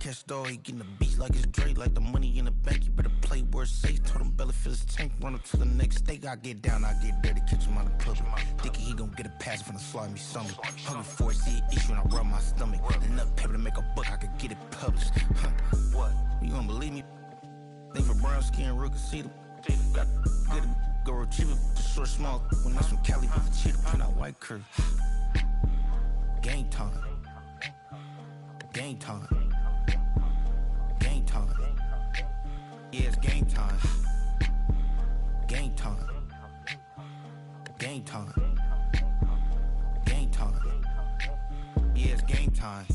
catch dog, he getting the beats like it's Drake, like the money in the bank. You better play where it's safe. Told him belly fill his tank, run up to the next steak. I get down, I get dirty, catch him on the public. Thinking he gon' get a pass from the slimy summer. Hungry for it, see an issue and I rub my stomach. Enough paper to make a book, I could get it published. What? You don't believe me? Think for brown skin, real can see them. Got good, go retrieve it, short, small. When that's from Cali, with the cheetah, print out white curve. Game time. Game time. Game time. Yeah, it's game time. Game time. Game time. Game time. Yeah, it's game time.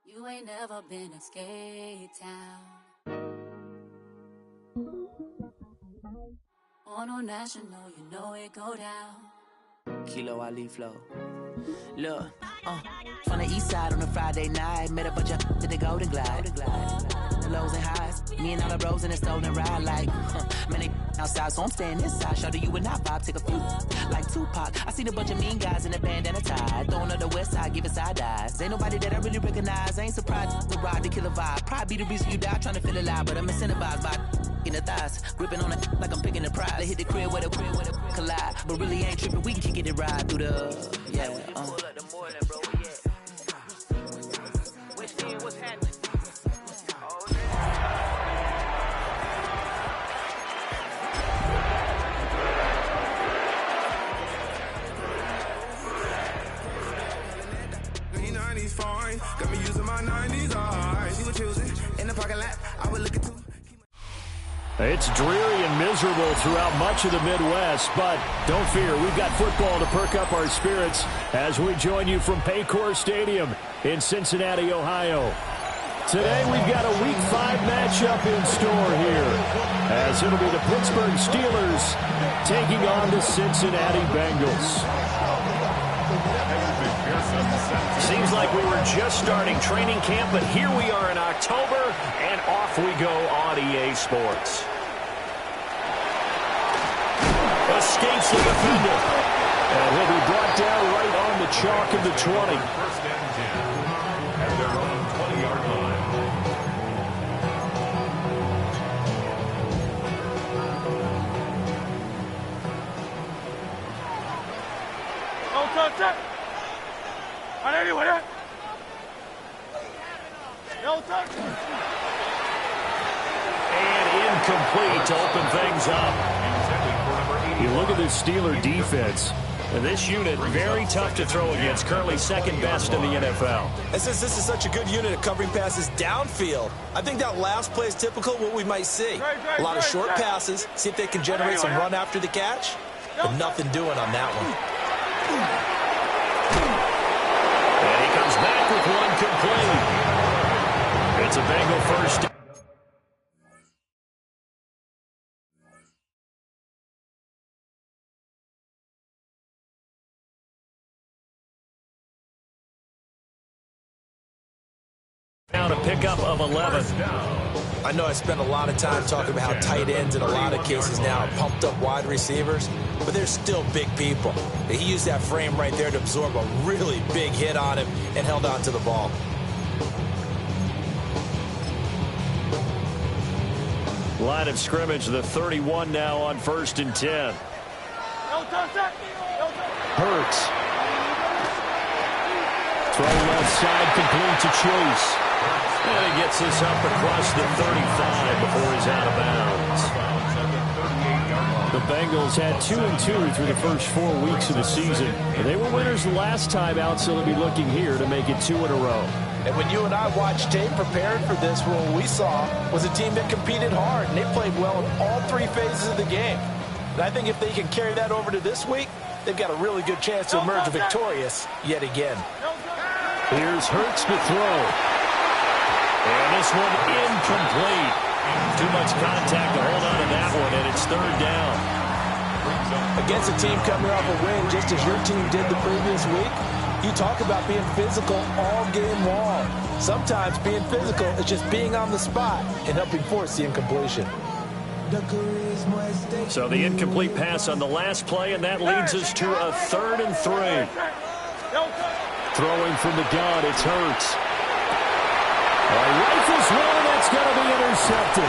You ain't never been in skate town. On a national, you know it go down. Kilo Ali flow. Look, from the east side on a Friday night, met a bunch of to the Golden Glide. The lows and highs, me and all the bros in a stolen ride. Like, man, they outside, so I'm staying inside. Show you and I vibe, take a few. Like Tupac, I seen a bunch of mean guys in a bandana tie. Throwing up the west side, giving side eyes. Ain't nobody that I really recognize. I ain't surprised to ride the killer vibe. Probably be the reason you die trying to feel alive, but I'm incentivized by in the thighs, gripping on it like I'm picking the prize. They hit the crib where the collide, but really ain't tripping. We can kick it ride through the What's happening? Fine. Got me using my 90s eyes. You were choosing in the parking lot. I would look at you. It's dreary and miserable throughout much of the Midwest, but don't fear, we've got football to perk up our spirits as we join you from Paycor Stadium in Cincinnati, Ohio. Today we've got a Week 5 matchup in store here, as it'll be the Pittsburgh Steelers taking on the Cincinnati Bengals. Seems like we were just starting training camp, but here we are in October, and off we go on EA Sports. Escapes the defender. And he'll be brought down right on the chalk of the 20. First and 10 at their own 20-yard line. Don't touch it. Anyway, don't touch it. And incomplete to open things up. You look at this Steeler defense. This unit, very tough to throw against, currently second best in the NFL. And since this is such a good unit at covering passes downfield, I think that last play is typical of what we might see. A lot of short passes, see if they can generate some run after the catch, but nothing doing on that one. And he comes back with one complete. It's a Bengal first. Down a pickup of 11. I know I spent a lot of time talking about how tight ends in a lot of cases now are pumped up wide receivers, but they're still big people. He used that frame right there to absorb a really big hit on him and held on to the ball. Line of scrimmage, the 31 now on 1st and 10. Hurts. Throw left side, complete to Chase. And he gets this up across the 35 before he's out of bounds. The Bengals had 2-2 through the first 4 weeks of the season. They were winners last time out, so they'll be looking here to make it 2 in a row. And when you and I watched tape preparing for this, what we saw was a team that competed hard, and they played well in all 3 phases of the game. And I think if they can carry that over to this week, they've got a really good chance to emerge victorious yet again. Here's Hurts to throw. And this one incomplete. Too much contact to hold on to that one, and it's 3rd down. Against a team coming off a win, just as your team did the previous week, you talk about being physical all game long. Sometimes being physical is just being on the spot and helping force the incompletion. So the incomplete pass on the last play, and that leads us to a 3rd and 3. Throwing from the gun, it's Hurts. Rifles one, and that's going to be intercepted.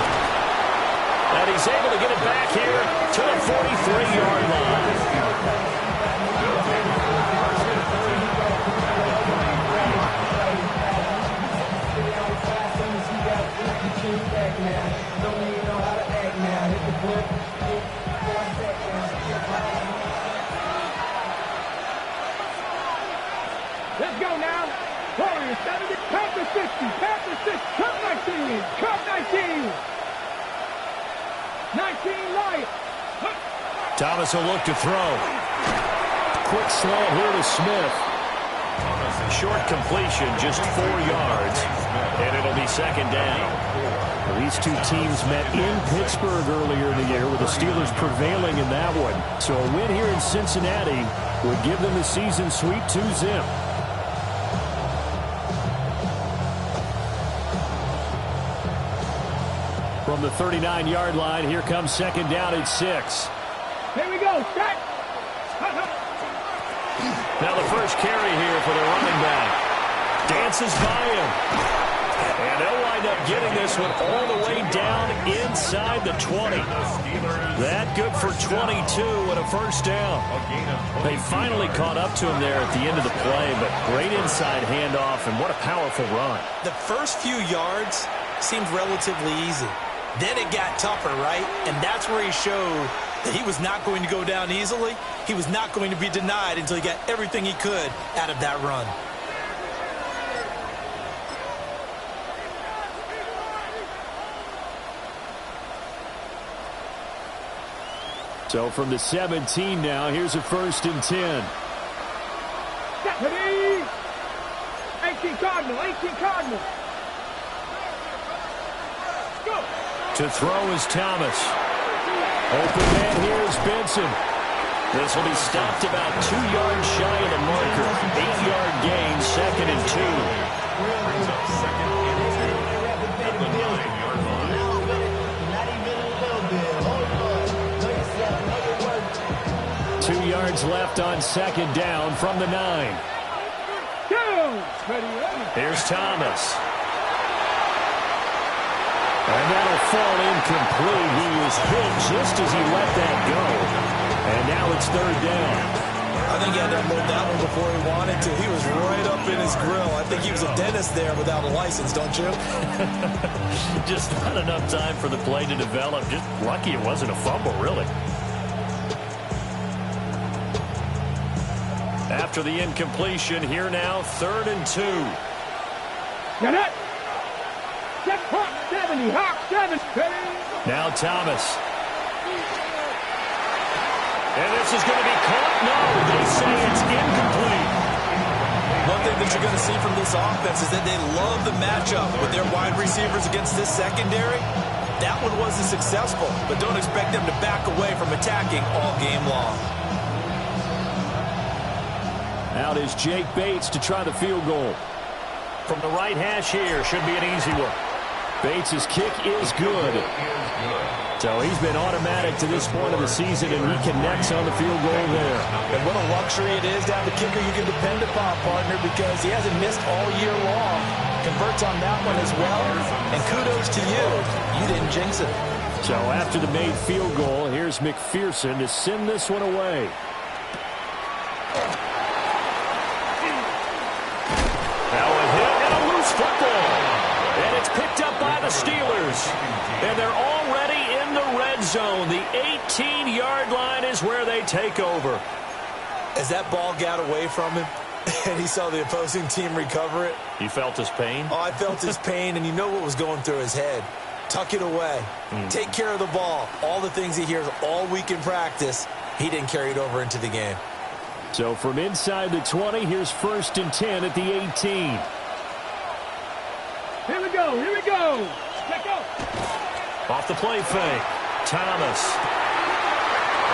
And he's able to get it back here to the 43-yard line. Let's go now. Warriors 70, Panthers 60, Panthers 6, Cup 19, Cup 19. 19 Lions. Thomas will look to throw. Quick slant here to Smith. Short completion, just 4 yards, and it'll be second down. These two teams met in Pittsburgh earlier in the year, with the Steelers prevailing in that one. So a win here in Cincinnati would give them the season sweep 2-zip. From the 39-yard line, here comes second down at 6. Here we go. Set. Now the first carry here for the running back. Dances by him. And they'll wind up getting this one all the way down inside the 20. That good for 22 and a first down. They finally caught up to him there at the end of the play, but great inside handoff, and what a powerful run. The first few yards seemed relatively easy. Then it got tougher, right? And that's where he showed that he was not going to go down easily. He was not going to be denied until he got everything he could out of that run. So from the 17 now, here's a 1st and 10. 18 Cardinal, 18 Cardinal. Go. To throw is Thomas. Open man here is Benson. This will be stopped about 2 yards shy of the marker. 8-yard gain, 2nd and 2. Brings up 2nd and 2 at the 9-yard line. 2 yards left on second down from the 9. Here's Thomas. And that'll fall incomplete. He was hit just as he let that go. And now it's 3rd down. I think he had to unload that one before he wanted to. He was right up in his grill. I think he was a dentist there without a license, don't you? Just not enough time for the play to develop. Just lucky it wasn't a fumble, really. After the incompletion, here now, 3rd and 2. Got it. Check Hawk 70, Hawk 7. Now Thomas. And this is going to be caught. No, they say it's incomplete. One thing that you're going to see from this offense is that they love the matchup with their wide receivers against this secondary. That one wasn't successful, but don't expect them to back away from attacking all game long. Out is Jake Bates to try the field goal. From the right hash here, should be an easy one. Bates' kick is good. So he's been automatic to this point of the season, and he connects on the field goal there. And what a luxury it is to have a kicker you can depend upon, partner, because he hasn't missed all year long. Converts on that one as well, and kudos to you. You didn't jinx it. So after the made field goal, here's McPherson to send this one away. Now a hit and a loose football. And it's picked up by the Steelers. And they're already in the red zone. The 18-yard line is where they take over. As that ball got away from him, and he saw the opposing team recover it. You felt his pain? Oh, I felt his pain, and you know what was going through his head. Tuck it away. Take care of the ball. All the things he hears all week in practice, he didn't carry it over into the game. So from inside the 20, here's 1st and 10 at the 18. Here we go, here we go. Let's go. Off the play fake, Thomas.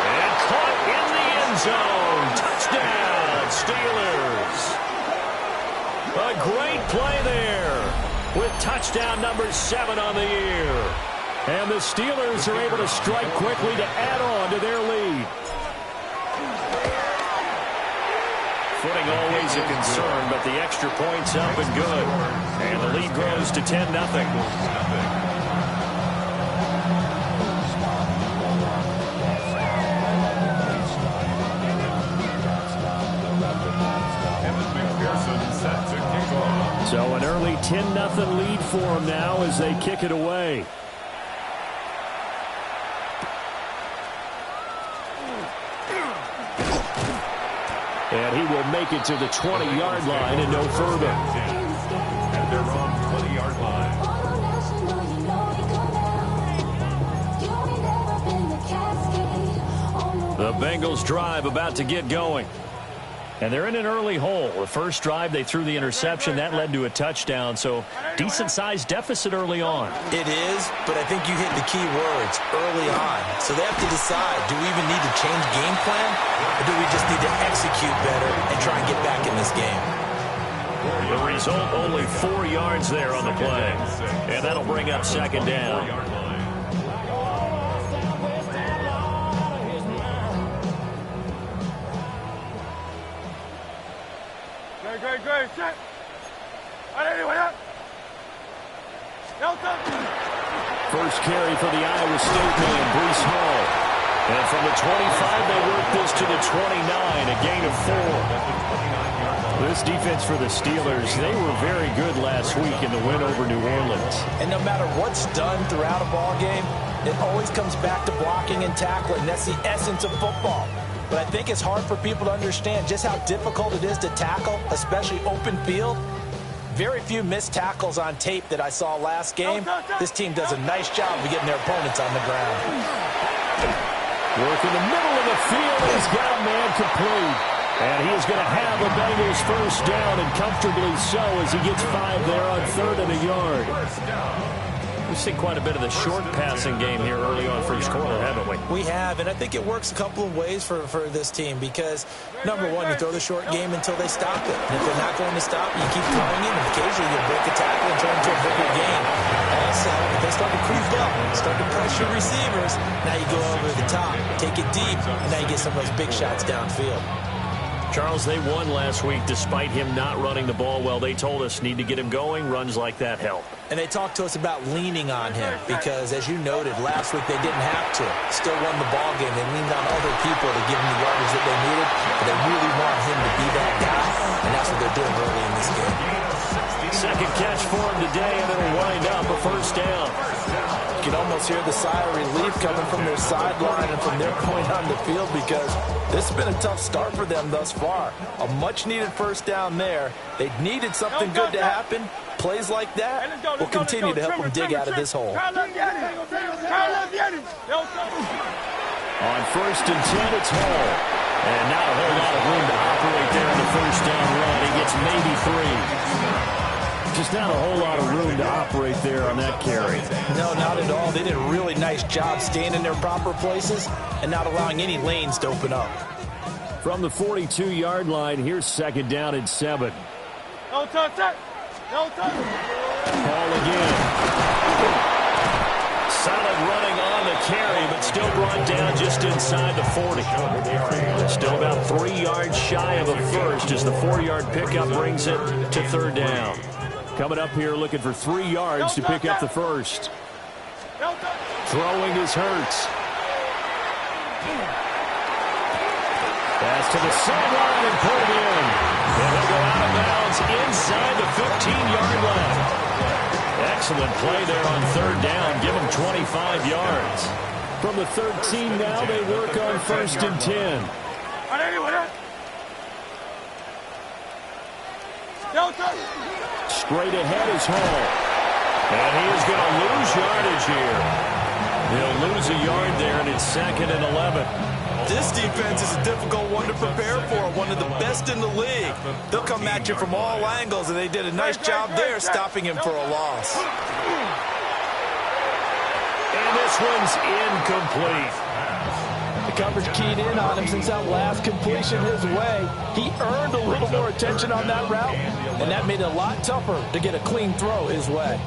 And caught in the end zone. Touchdown, Steelers. A great play there with touchdown number 7 on the year. And the Steelers are able to strike quickly to add on to their lead. Footing always a concern, but the extra point's up and good. And the lead grows to 10-0. So an early 10-0 lead for them now as they kick it away. And he will make it to the 20-yard line and no further. At their own 20-yard line. The Bengals drive about to get going. And they're in an early hole. The first drive, they threw the interception. That led to a touchdown, so decent-sized deficit early on. It is, but I think you hit the key words, early on. So they have to decide, do we even need to change game plan, or do we just need to execute better and try and get back in this game? The result, only 4 yards there on the play. And that'll bring up second down. Great, set. First carry for the Iowa State man, Breece Hall. And from the 25, they work this to the 29, a gain of 4. This defense for the Steelers, they were very good last week in the win over New Orleans. And no matter what's done throughout a ball game, it always comes back to blocking and tackling. That's the essence of football. But I think it's hard for people to understand just how difficult it is to tackle, especially open field. Very few missed tackles on tape that I saw last game. This team does a nice job of getting their opponents on the ground. Work in the middle of the field. He's got a man complete. And he is going to have the Bengals first down, and comfortably so as he gets 5 there on 3rd and a yard. We've seen quite a bit of the short passing game here early on first quarter, haven't we? We have, and I think it works a couple of ways for this team because, number one, you throw the short game until they stop it. And if they're not going to stop it, you keep throwing it, and occasionally you'll break a tackle and turn into a bigger game. Also, if they start to creep up, start to pressure receivers, now you go over the top, take it deep, and now you get some of those big shots downfield. Charles, they won last week despite him not running the ball well. They told us need to get him going. Runs like that help. And they talked to us about leaning on him because, as you noted, last week they didn't have to. Still won the ball game. They leaned on other people to give them the yardage that they needed. But they really want him to be that guy, and that's what they're doing early in this game. Second catch for him today, and it'll wind up a first down. You can almost hear the sigh of relief coming from their sideline and from their point on the field because this has been a tough start for them thus far. A much-needed first down there. They needed something good to happen. Plays like that will continue to help them dig out of this hole. On 1st and 10, it's Hall. And not a whole lot of room to operate there in the first down run. He gets maybe 3. Just not a whole lot of room to operate there on that carry. No, not at all. They did a really nice job staying in their proper places and not allowing any lanes to open up. From the 42-yard line, here's second down and 7. No touch it. No touch it. Ball again. Solid running on the carry, but still brought down just inside the 40. Still about 3 yards shy of a first as the 4-yard pickup brings it to 3rd down. Coming up here looking for 3 yards to pick up the first. Throwing is Hurts. Pass to the sideline and pulled in. And he'll go out of bounds inside the 15-yard line. Excellent play there on 3rd down. Give him 25 yards. From the 13 now, they work on 1st and 10. Straight ahead is Hall. And he is going to lose yardage here. He'll lose a yard there, and it's 2nd and 11. This defense is a difficult one to prepare for, one of the best in the league. They'll come at you from all angles, and they did a nice job there stopping him for a loss. And this one's incomplete. The coverage keyed in on him since that last completion his way. He earned a little more attention on that route, and that made it a lot tougher to get a clean throw his way.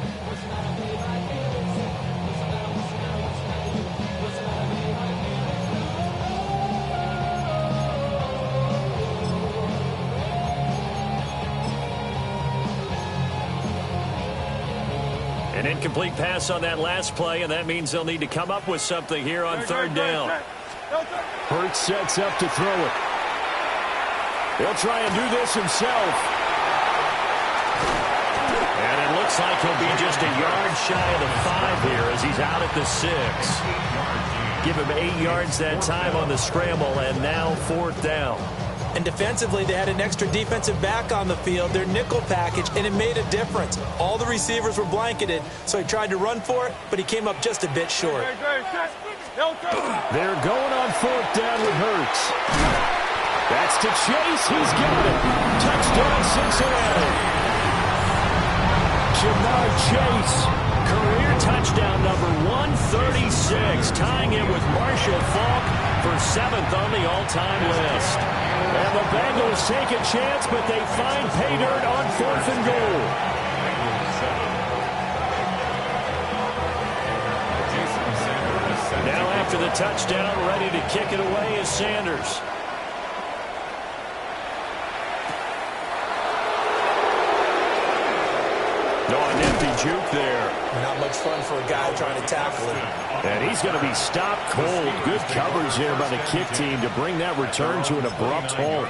An incomplete pass on that last play, and that means they'll need to come up with something here on third down. Hurts sets up to throw it. He'll try and do this himself. And it looks like he'll be just a yard shy of the 5 here as he's out at the 6. Give him 8 yards that time on the scramble, and now 4th down. And defensively, they had an extra defensive back on the field, their nickel package, and it made a difference. All the receivers were blanketed, so he tried to run for it, but he came up just a bit short. They're going on 4th down with Hurts. That's to Chase. He's got it. Touchdown, Cincinnati. Jamar Chase, career touchdown number 136, tying him with Marshall Faulk for 7th on the all-time list. And the Bengals take a chance, but they find pay dirt on 4th and goal. Now after the touchdown, ready to kick it away is Sanders. No, an empty juke there. Not much fun for a guy trying to tackle him. And he's going to be stopped cold. Good coverage there by the kick team to bring that return to an abrupt halt.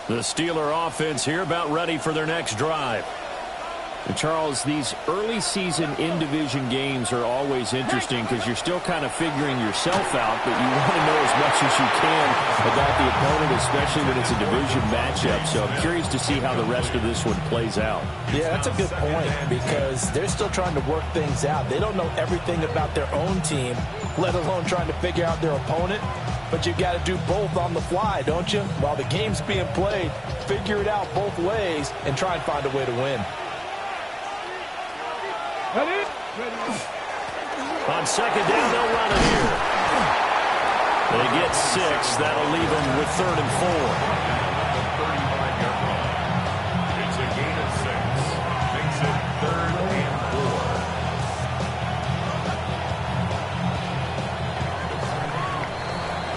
The Steeler offense here about ready for their next drive. And Charles, these early season in-division games are always interesting because you're still kind of figuring yourself out, but you want to know as much as you can about the opponent, especially when it's a division matchup. So I'm curious to see how the rest of this one plays out. Yeah, that's a good point because they're still trying to work things out. They don't know everything about their own team, let alone trying to figure out their opponent. But you've got to do both on the fly, don't you? While the game's being played, figure it out both ways and try and find a way to win. On 2nd down, they'll run it here. They get 6. That'll leave them with 3rd and 4. It's a gain of 6. Makes it 3rd and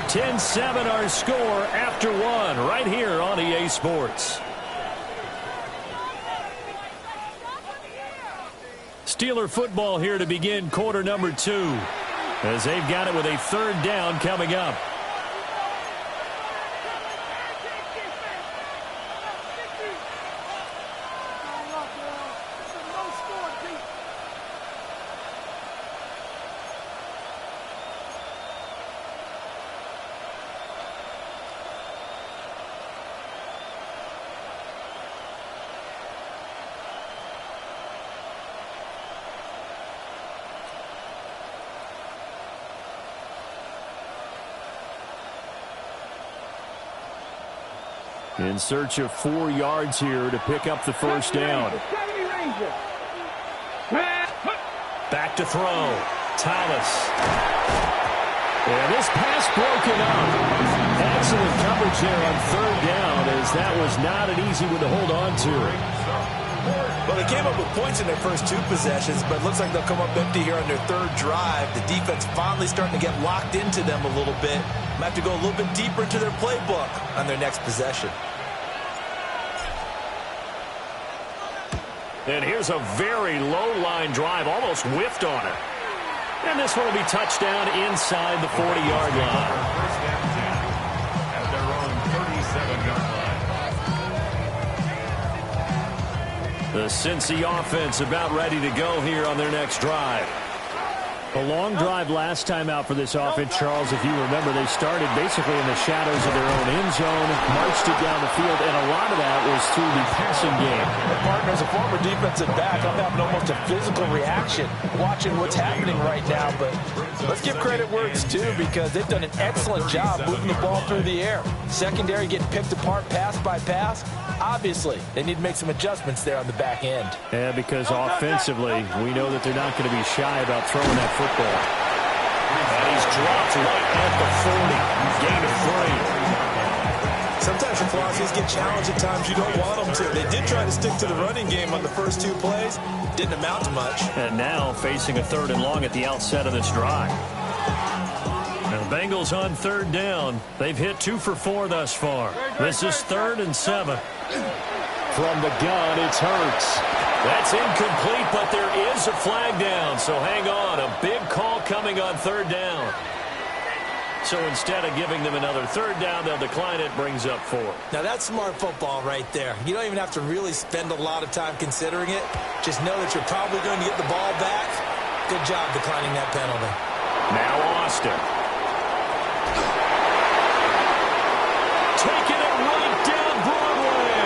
4. 10-7 our score after 1 right here on EA Sports. Steeler football here to begin quarter number 2 as they've got it with a 3rd down coming up. In search of 4 yards here to pick up the 1st down. Back to throw. Thomas. And this pass broken up. Excellent coverage there on 3rd down as that was not an easy one to hold on to. Well, they came up with points in their first 2 possessions, but it looks like they'll come up empty here on their 3rd drive. The defense finally starting to get locked into them a little bit. Might have to go a little bit deeper into their playbook on their next possession. And here's a very low-line drive, almost whiffed on it. And this one will be touchdown inside the 40-yard line. First down 10 at their own 37-yard line. The Cincy offense about ready to go here on their next drive. A long drive last time out for this offense, Charles. If you remember, they started basically in the shadows of their own end zone, marched it down the field, and a lot of that was through the passing game. Partner, as a former defensive back, I'm having almost a physical reaction watching what's happening right now. But let's give credit where it's due because they've done an excellent job moving the ball through the air. Secondary getting picked apart pass by pass. Obviously, they need to make some adjustments there on the back end. Yeah, because offensively, we know that they're not going to be shy about throwing that football. And he's dropped right at the 40. Gain of 3. Sometimes your philosophies get challenged at times you don't want them to. They did try to stick to the running game on the first 2 plays. Didn't amount to much. And now facing a 3rd and long at the outset of this drive. And the Bengals on 3rd down. They've hit 2 for 4 thus far. This is 3rd and 7. From the gun, it's Hurts. That's incomplete, but there is a flag down. So hang on. A big call coming on 3rd down. So instead of giving them another 3rd down, they'll decline it, brings up 4. Now that's smart football right there. You don't even have to really spend a lot of time considering it. Just know that you're probably going to get the ball back. Good job declining that penalty. Now Austin. Taking it right down Broadway.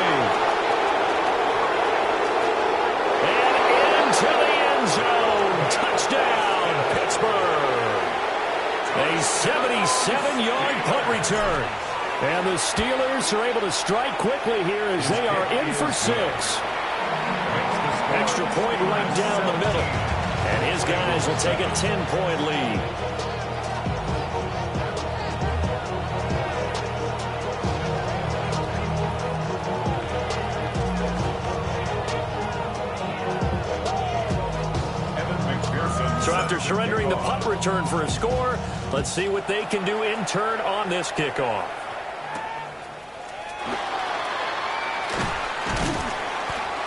And into the end zone. Touchdown, Pittsburgh. A 77-yard punt return. And the Steelers are able to strike quickly here as they are in for 6. Extra point right down the middle. And his guys will take a 10-point lead. So after surrendering the punt return for a score, let's see what they can do in turn on this kickoff.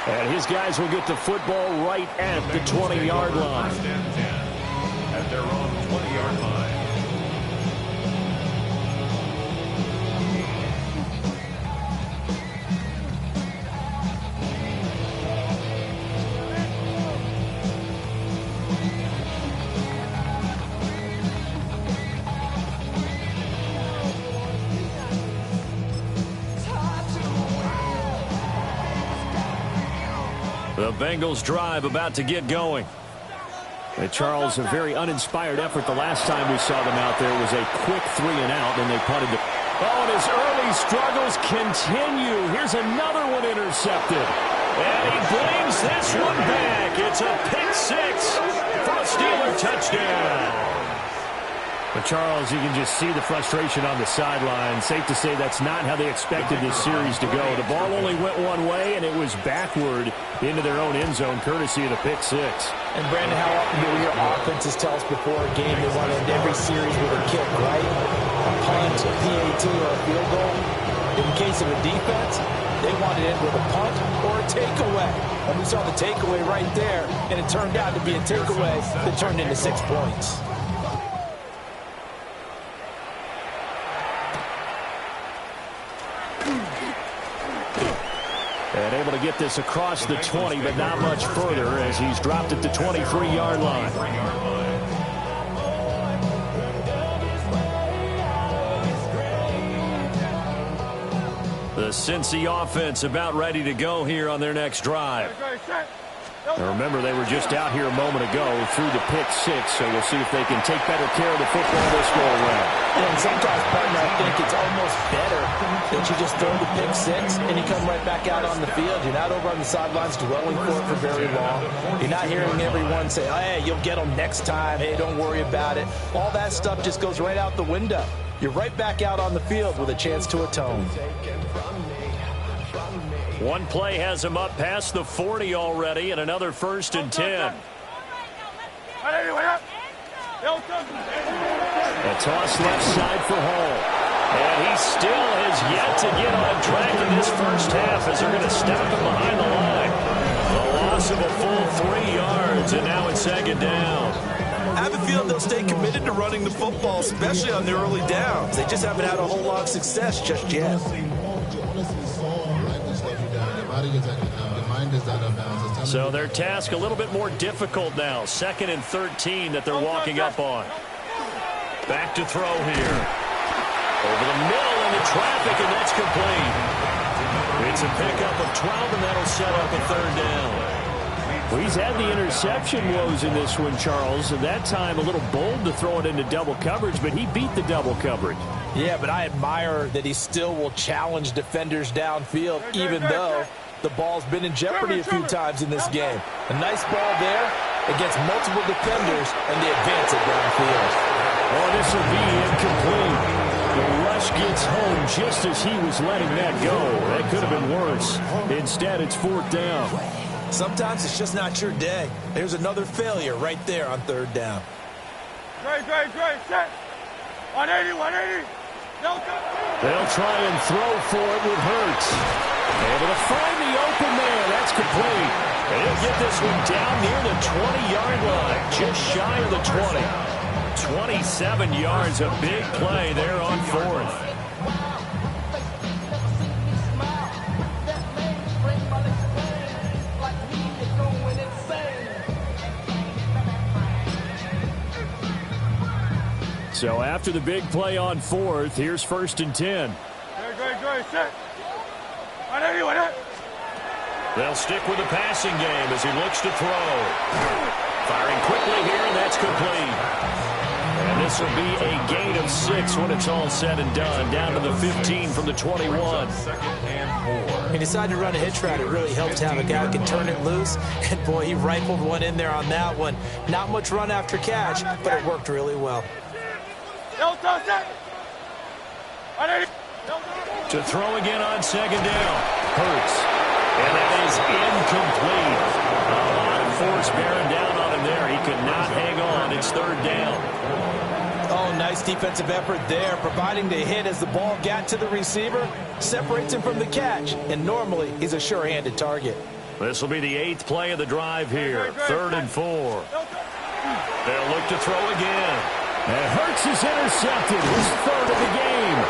And his guys will get the football right at the 20-yard line. At their own 20-yard line. The Bengals drive about to get going. Charles, a very uninspired effort the last time we saw them out there was a quick 3 and out, and they punted it. Oh, and his early struggles continue. Here's another one intercepted. And he brings this one back. It's a pick 6 for a Steeler touchdown. But, Charles, you can just see the frustration on the sideline. Safe to say that's not how they expected this series to go. The ball only went one way, and it was backward into their own end zone, courtesy of the pick 6. And, Brandon, how often do we hear offenses tell us before a game they want to end every series with a kick, right? A punt, a PAT, or a field goal. In case of a defense, they want to end with a punt or a takeaway. And we saw the takeaway right there, and it turned out to be a takeaway that turned into 6 points. And able to get this across the 20, but not much further as he's dropped at the 23-yard line. The Cincy offense about ready to go here on their next drive. Now remember, they were just out here a moment ago through the pick 6, so we'll see if they can take better care of the football this go around. And sometimes, partner, I think it's almost better that you just throw the pick 6 and you come right back out on the field. You're not over on the sidelines dwelling for it for very long. You're not hearing everyone say, hey, you'll get them next time. Hey, don't worry about it. All that stuff just goes right out the window. You're right back out on the field with a chance to atone. One play has him up past the 40 already, and another 1st and 10. A toss left side for Hall. And he still has yet to get on track in this first half as they're going to stop him behind the line. A loss of a full 3 yards, and now it's 2nd down. I have a feeling they'll stay committed to running the football, especially on their early downs. They just haven't had a whole lot of success just yet. So their task a little bit more difficult now. 2nd and 13 that they're walking up on. Back to throw here. Over the middle into traffic, and that's complete. It's a pickup of 12, and that'll set up a 3rd down. Well, he's had the interception woes in this one, Charles, and that time a little bold to throw it into double coverage, but he beat the double coverage. Yeah, but I admire that he still will challenge defenders downfield, even though the ball's been in jeopardy a few times in this game. A nice ball there against multiple defenders, and they advance it downfield. Oh, this will be incomplete. The rush gets home just as he was letting that go. That could have been worse. Instead, it's 4th down. Sometimes it's just not your day. There's another failure right there on 3rd down. Great, set. 180, 180. They'll try and throw for it with Hurts. Able to find the open man. That's complete. And he'll get this one down near the 20-yard line, just shy of the 20. 27 yards, a big play there on 4th. So after the big play on 4th, here's 1st and 10. Great, set. 180, 180. They'll stick with the passing game as he looks to throw. Firing quickly here, and that's complete. And this will be a gain of 6 when it's all said and done. Down to the 15 from the 21. He decided to run a hitch route. It really helped to have a guy who can turn it loose. And, boy, he rifled one in there on that one. Not much run after catch, but it worked really well. To throw again on 2nd down. Hurts. And that is incomplete. A lot of force bearing down on him there. He could not hang on. It's 3rd down. Oh, nice defensive effort there, providing the hit as the ball got to the receiver, separates him from the catch, and normally he's a sure-handed target. This will be the 8th play of the drive here. 3rd and 4. They'll look to throw again. And Hurts is intercepted. His 3rd of the game.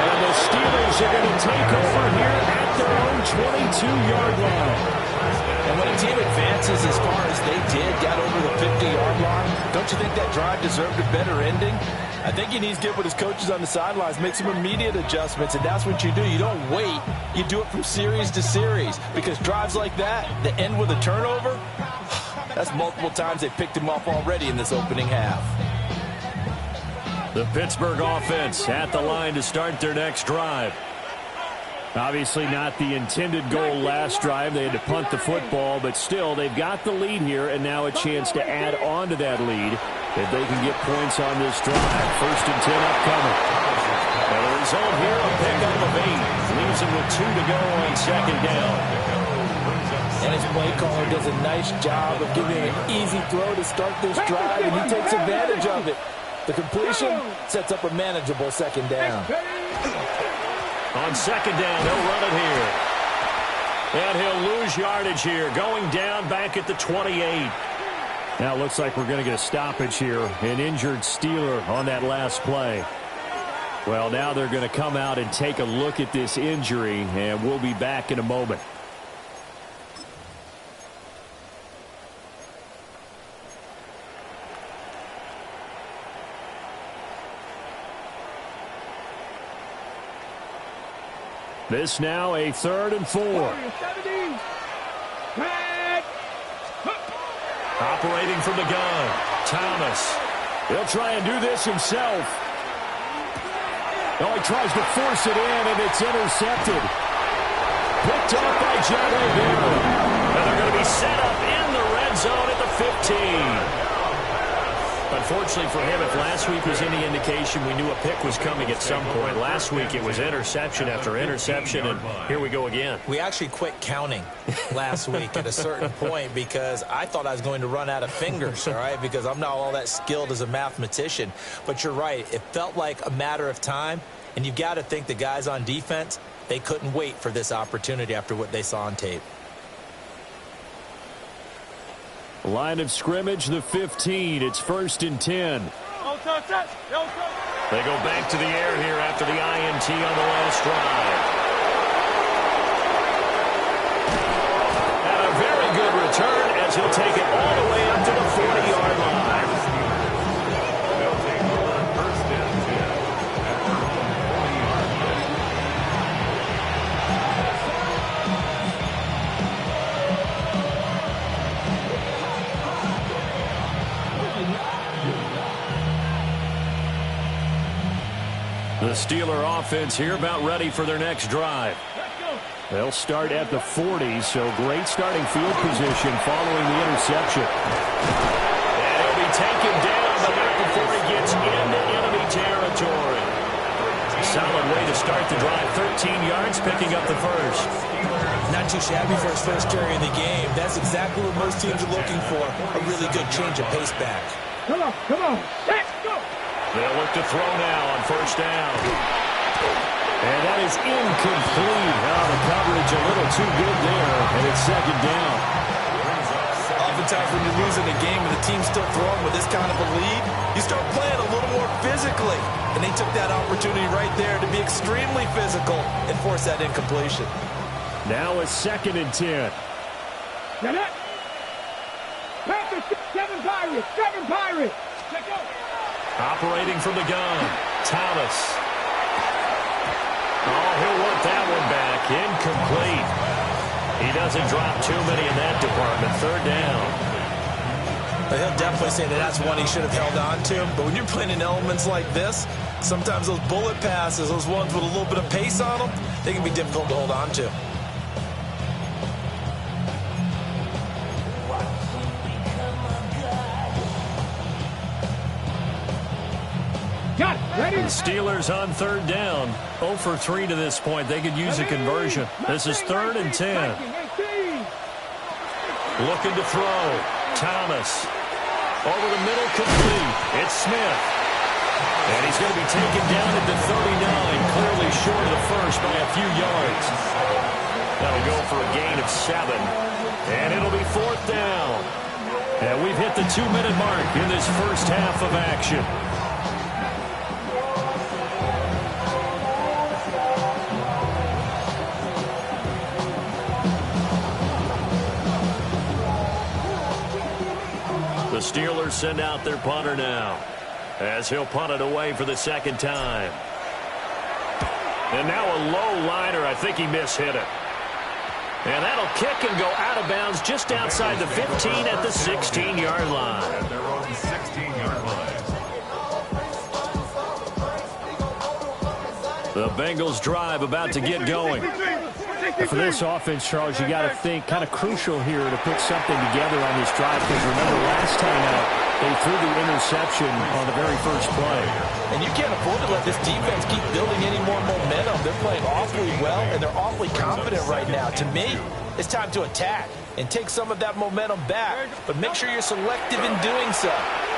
And the Steelers are going to take over here at their own 22-yard line. And when a team advances as far as they did, got over the 50-yard line, don't you think that drive deserved a better ending? I think he needs to get with his coaches on the sidelines, make some immediate adjustments, and that's what you do. You don't wait. You do it from series to series, because drives like that end with a turnover, that's multiple times they picked him off already in this opening half. The Pittsburgh offense at the line to start their next drive. Obviously not the intended goal last drive. They had to punt the football, but still they've got the lead here, and now a chance to add on to that lead if they can get points on this drive. 1st and 10 upcoming. And the result here, a pickup of 8. Leaves him with 2 to go on 2nd down. And his play caller does a nice job of giving him an easy throw to start this drive, and he takes advantage of it. The completion sets up a manageable 2nd down. On 2nd down, he'll run it here. And he'll lose yardage here, going down back at the 28. Now it looks like we're going to get a stoppage here. An injured Steeler on that last play. Well, now they're going to come out and take a look at this injury, and we'll be back in a moment. This now a 3rd and 4. Operating from the gun, Thomas. He'll try and do this himself. Oh, he tries to force it in, and it's intercepted. Picked off by John O'Hara. And they're going to be set up in the red zone at the 15. Unfortunately for him, if last week was any indication, we knew a pick was coming at some point. Last week it was interception after interception, and here we go again. We actually quit counting last week at a certain point because I thought I was going to run out of fingers, all right, because I'm not all that skilled as a mathematician. But you're right. It felt like a matter of time, and you've got to think the guys on defense, they couldn't wait for this opportunity after what they saw on tape. Line of scrimmage, the 15. It's 1st and 10. They go back to the air here after the INT on the last drive. And a very good return as he'll take it all the way up to the 40-yard line. The Steeler offense here about ready for their next drive. They'll start at the 40, so great starting field position following the interception. And he'll be taken down, but not before he gets into enemy territory. Solid way to start the drive. 13 yards, picking up the first. Not too shabby for his first carry in the game. That's exactly what most teams are looking for. A really good change of pace back. Come on, let's go. They'll look to throw now on first down. And that is incomplete. Oh, the coverage a little too good there, and it's second down. Oftentimes when you're losing a game and the team's still throwing with this kind of a lead, you start playing a little more physically. And they took that opportunity right there to be extremely physical and force that incompletion. Now it's 2nd and 10. Get it. Panthers, 7 Pirates. Check out. Operating from the gun, Thomas. Oh, he'll work that one back. Incomplete. He doesn't drop too many in that department. 3rd down. He'll definitely say that that's one he should have held on to. But when you're playing in elements like this, sometimes those bullet passes, those ones with a little bit of pace on them, they can be difficult to hold on to. Got it. Ready? The Steelers on 3rd down. 0 for 3 to this point. They could use a conversion. This is 3rd and 10. Looking to throw. Thomas. Over the middle, complete. It's Smith. And he's going to be taken down at the 39, clearly short of the first by a few yards. That'll go for a gain of 7. And it'll be 4th down. And we've hit the 2-minute mark in this first half of action. The Steelers send out their punter now, as he'll punt it away for the 2nd time. And now a low liner. I think he mishit it. And that'll kick and go out of bounds just outside the 15 at the 16-yard line. At their own 16-yard line. The Bengals drive about to get going. For this offense, Charles, you got to think kind of crucial here to put something together on this drive, because remember last time out, they threw the interception on the very first play. And you can't afford to let this defense keep building any more momentum. They're playing awfully well, and they're awfully confident right now. To me, it's time to attack and take some of that momentum back. But make sure you're selective in doing so.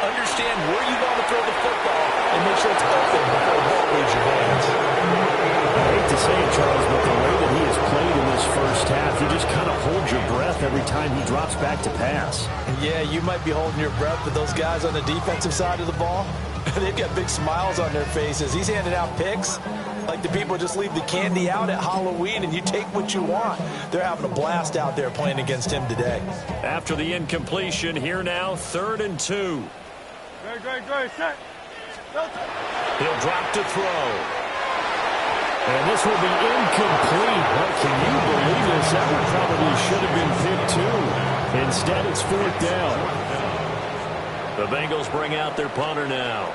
Understand where you want to throw the football and make sure it's open before the ball leaves your hands. I hate to say it, Charles, but the way that he has played in this first half, you just kind of hold your breath every time he drops back to pass. Yeah, you might be holding your breath, but those guys on the defensive side of the ball, they've got big smiles on their faces. He's handing out picks like the people just leave the candy out at Halloween and you take what you want. They're having a blast out there playing against him today. After the incompletion, here now, 3rd and 2. Great, set. He'll drop to throw. And this will be incomplete. Well, can you believe this? That one probably should have been picked too. Instead, it's 4th down. The Bengals bring out their punter now.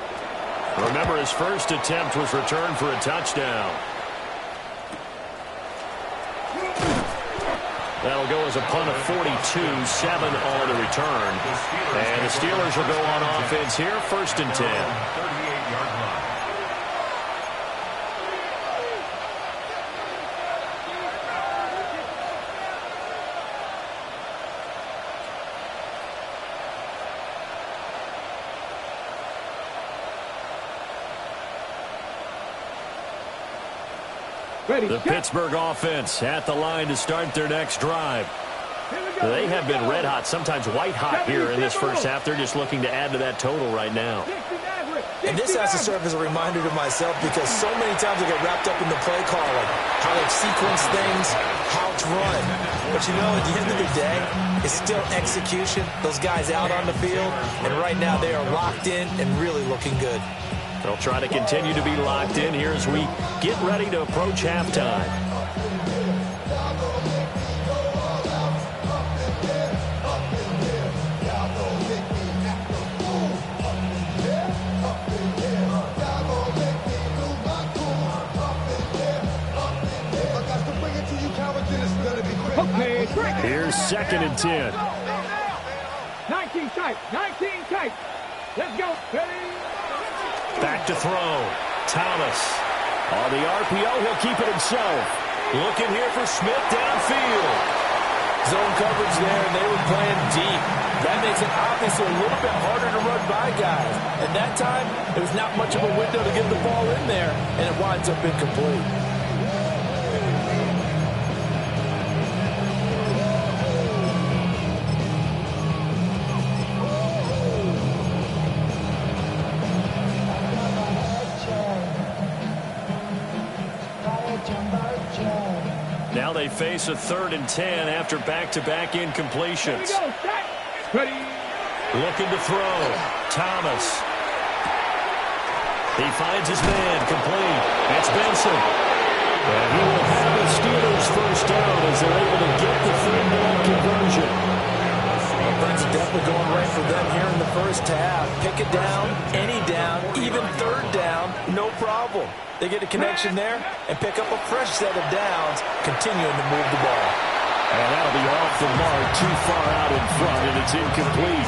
Remember, his first attempt was returned for a touchdown. That'll go as a punt of 42, 7 on the return. And the Steelers will go on offense here, 1st and 10. 38-yard line. Ready. The Pittsburgh offense at the line to start their next drive. They have been red hot, sometimes white hot here in this first half. They're just looking to add to that total right now. And this has to serve as a reminder to myself, because so many times I get wrapped up in the play calling, how they sequence things, how it's run. But you know, at the end of the day, it's still execution. Those guys out on the field, and right now they are locked in and really looking good. They'll try to continue to be locked in here as we get ready to approach halftime. Here's 2nd and 10. 19 tight. Let's go. Ready. Back to throw. Thomas. On the RPO, he'll keep it himself. Looking here for Smith downfield. Zone coverage there, and they were playing deep. That makes it obviously a little bit harder to run by guys. And that time, there was not much of a window to get the ball in there, and it winds up incomplete. Now they face a 3rd and 10 after back-to-back incompletions. Looking to throw. Thomas. He finds his man, complete. It's Benson. And he will have the Steelers first down as they're able to get the 3-point conversion. Well, things are definitely going right for them here in the first half. Pick it down, any down, even 3rd down, no problem. They get a connection there and pick up a fresh set of downs, continuing to move the ball. And that'll be off the mark, too far out in front, and it's incomplete.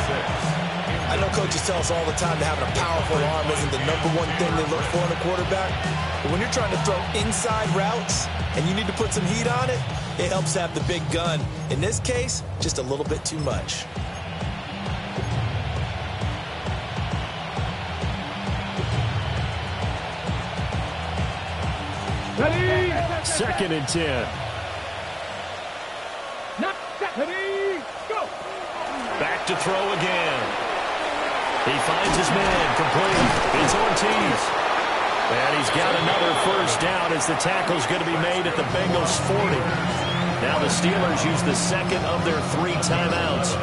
I know coaches tell us all the time that having a powerful arm isn't the #1 thing they look for in a quarterback. But when you're trying to throw inside routes and you need to put some heat on it, it helps have the big gun. In this case, just a little bit too much. Ready? 2nd and 10. Ready? Go! Back to throw again. He finds his man, complete. It's Ortiz. And he's got another first down as the tackle's going to be made at the Bengals' 40. Now the Steelers use the second of their 3 timeouts,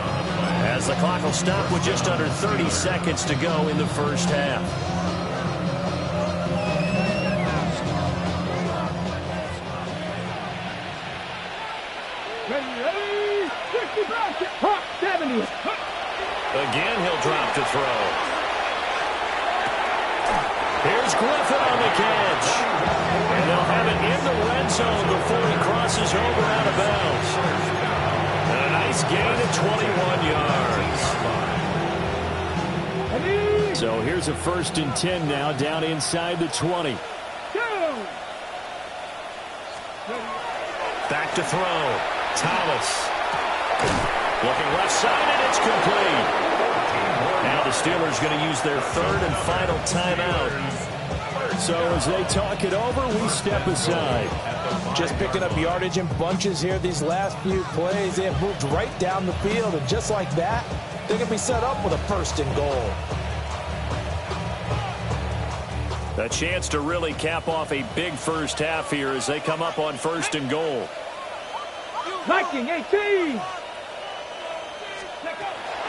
as the clock will stop with just under 30 seconds to go in the first half. Ready? 70. Again, he'll drop to throw. Here's Griffin on the catch. And they'll have it in the red zone before he crosses over out of bounds. And a nice gain of 21 yards. So here's a 1st and 10 now, down inside the 20. Back to throw. Thomas. Looking left side, and it's complete. Now the Steelers going to use their 3rd and final timeout. So as they talk it over, we step aside. Just picking up yardage in bunches here these last few plays. They have moved right down the field, and just like that, they're going to be set up with a 1st and goal. A chance to really cap off a big first half here as they come up on 1st and goal. Viking 18.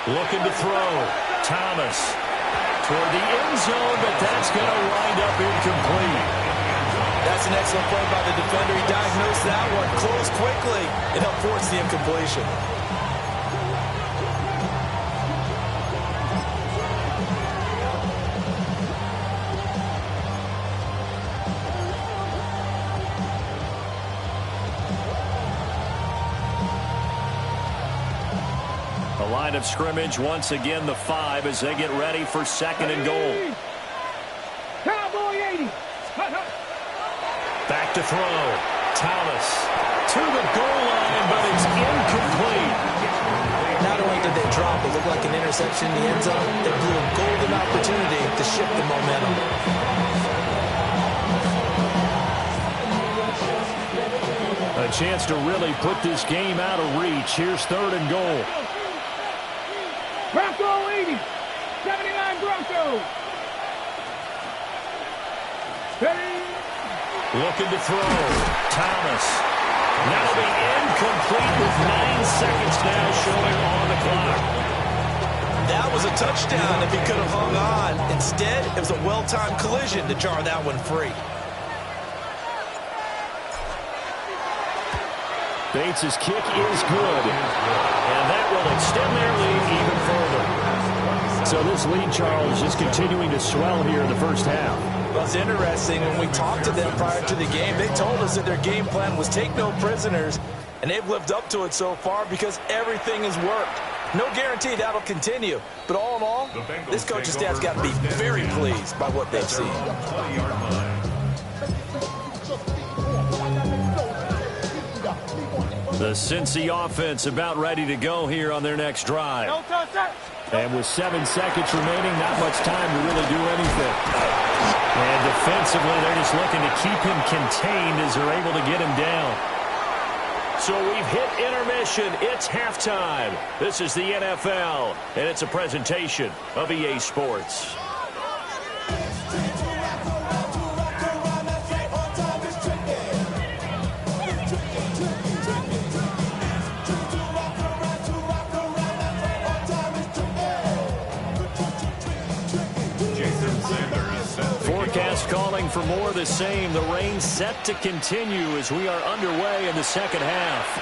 Looking to throw. Thomas toward the end zone, but that's going to wind up incomplete. That's an excellent play by the defender. He diagnosed that one, closed quickly, and helped force the incompletion. Line of scrimmage once again the 5 as they get ready for 2nd and goal. Cowboy 80. Back to throw. Thomas to the goal line, but it's incomplete. Not only did they drop, it looked like an interception in the end zone. They blew a golden opportunity to shift the momentum. A chance to really put this game out of reach. Here's 3rd and goal. Bronco 80. 79 Bronco. Looking to throw. Thomas. That'll be incomplete with 9 seconds now showing on the clock. That was a touchdown if he could have hung on. Instead, it was a well-timed collision to jar that one free. Bates' kick is good. And that will extend their lead even further. So this lead, Charles, is continuing to swell here in the first half. Well, it's interesting. When we talked to them prior to the game, they told us that their game plan was take no prisoners, and they've lived up to it so far because everything has worked. No guarantee that'll continue. But all in all, this coaching staff's got to be very pleased by what they've seen. The Cincy offense about ready to go here on their next drive. And with 7 seconds remaining, not much time to really do anything. And defensively, they're just looking to keep him contained as they're able to get him down. So we've hit intermission. It's halftime. This is the NFL, and it's a presentation of EA Sports. Forecast calling for more of the same. The rain set to continue as we are underway in the second half.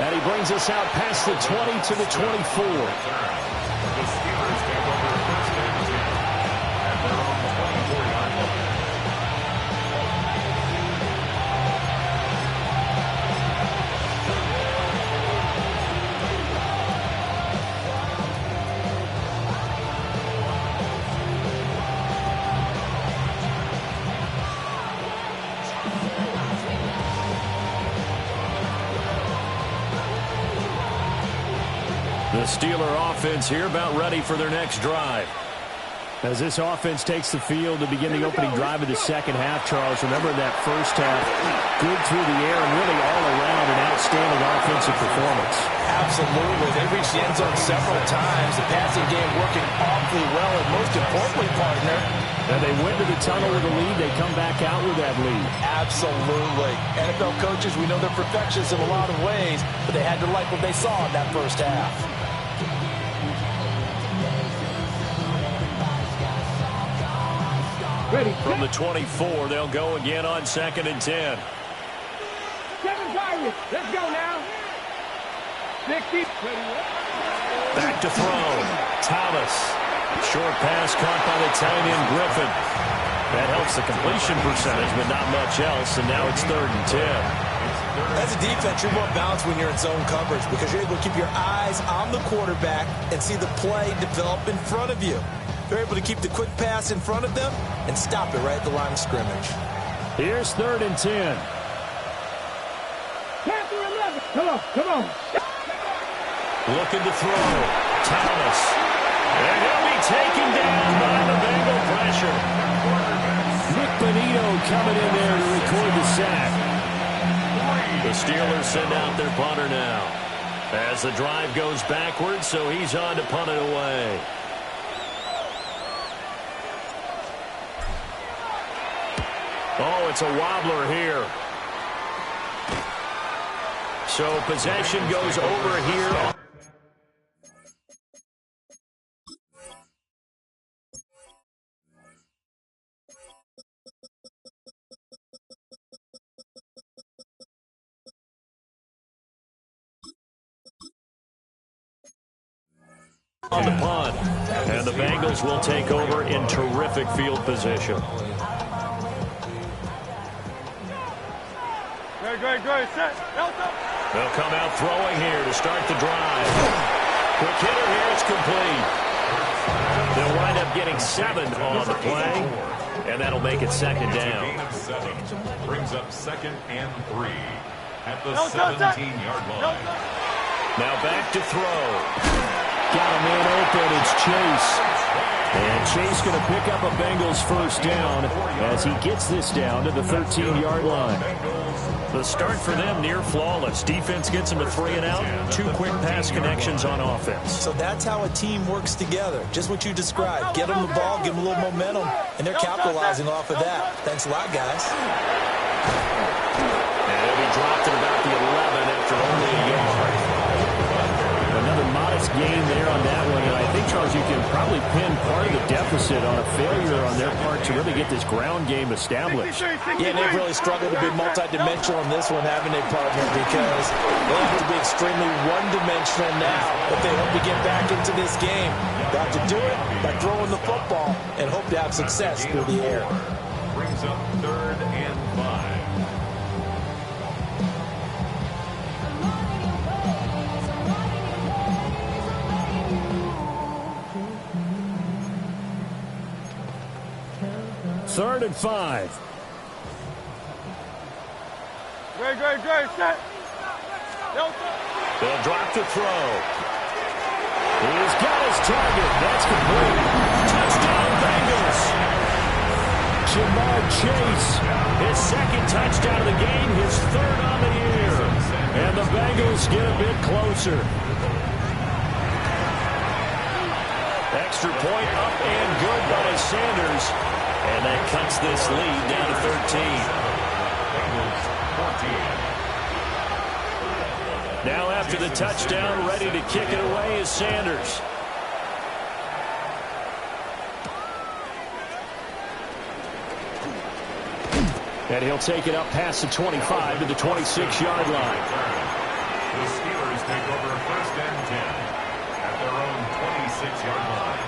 And he brings us out past the 20 to the 24. The Steelers take over first and 10 at their own 24-yard line. The Steeler offense here about ready for their next drive. As this offense takes the field to begin the opening drive of the second half, Charles, remember that first half, good through the air and really all around an outstanding offensive performance. Absolutely. They reached the end zone several times. The passing game working awfully well, and most importantly, partner, and they went to the tunnel with a lead. They come back out with that lead. Absolutely. NFL coaches, we know they're perfectionists in a lot of ways, but they had to like what they saw in that first half. Ready. From the 24, they'll go again on 2nd and 10. 7 targets. Let's go now. 60. Back to throw. Thomas. Short pass caught by the tight end Griffin. That helps the completion percentage, but not much else, and now it's 3rd and 10. As a defense, you're more balanced when you're in zone coverage because you're able to keep your eyes on the quarterback and see the play develop in front of you. They're able to keep the quick pass in front of them and stop it right at the line of scrimmage. Here's 3rd and 10. Panther 11. Come on. Looking to throw. Thomas. And he'll be taken down by the Bengal pressure. Nick Bonito coming in there to record the sack. The Steelers send out their punter now. As the drive goes backwards, so he's on to punt it away. Oh, it's a wobbler here. So possession goes over here. On the punt. And the Bengals will take over in terrific field position. Great. Set. They'll come out throwing here to start the drive. Quick hitter here, it's complete. They'll wind up getting 7 on the play, and that'll make it 2nd down. Gain of 7 brings up 2nd and 3 at the 17-yard line. Now back to throw. Got a man open. It's Chase. And Chase going to pick up a Bengals first down as he gets this down to the 13-yard line. The start for them near flawless. Defense gets them a 3 and out. 2 quick pass connections on offense. So that's how a team works together. Just what you described. Get them the ball, give them a little momentum, and they're capitalizing off of that. Thanks a lot, guys. And he'll be dropped at about the 11 after only a yard. Another modest gain there on that one, and I think, Charles, you can probably pin part of the deficit on a failure on their part to really get this ground game established. Yeah, they've really struggled to be multidimensional in this one, haven't they, partner? Because they have to be extremely one-dimensional now if they hope to get back into this game. Got to do it by throwing the football and hope to have success through the air. Brings up 3rd and 5. 3rd and 5. Great, set. They'll drop to throw. He's got his target. That's complete. Touchdown, Bengals. Jamar Chase, his 2nd touchdown of the game, his 3rd on the year. And the Bengals get a bit closer. Extra point up and good by Sanders. And that cuts this lead down to 13. Now after the touchdown, ready to kick it away is Sanders. And he'll take it up past the 25 to the 26-yard line. The Steelers take over 1st and 10 at their own 26-yard line.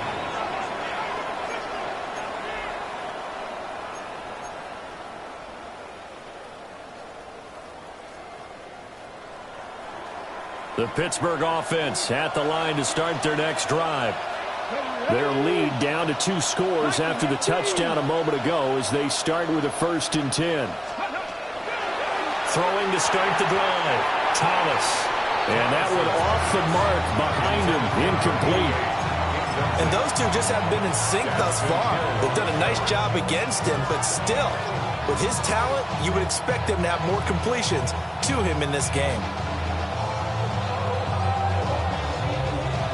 The Pittsburgh offense at the line to start their next drive. Their lead down to 2 scores after the touchdown a moment ago as they start with a 1st and 10. Throwing to start the drive. Thomas. And that one off the mark behind him. Incomplete. And those two just haven't been in sync thus far. They've done a nice job against him, but still, with his talent, you would expect him to have more completions to him in this game.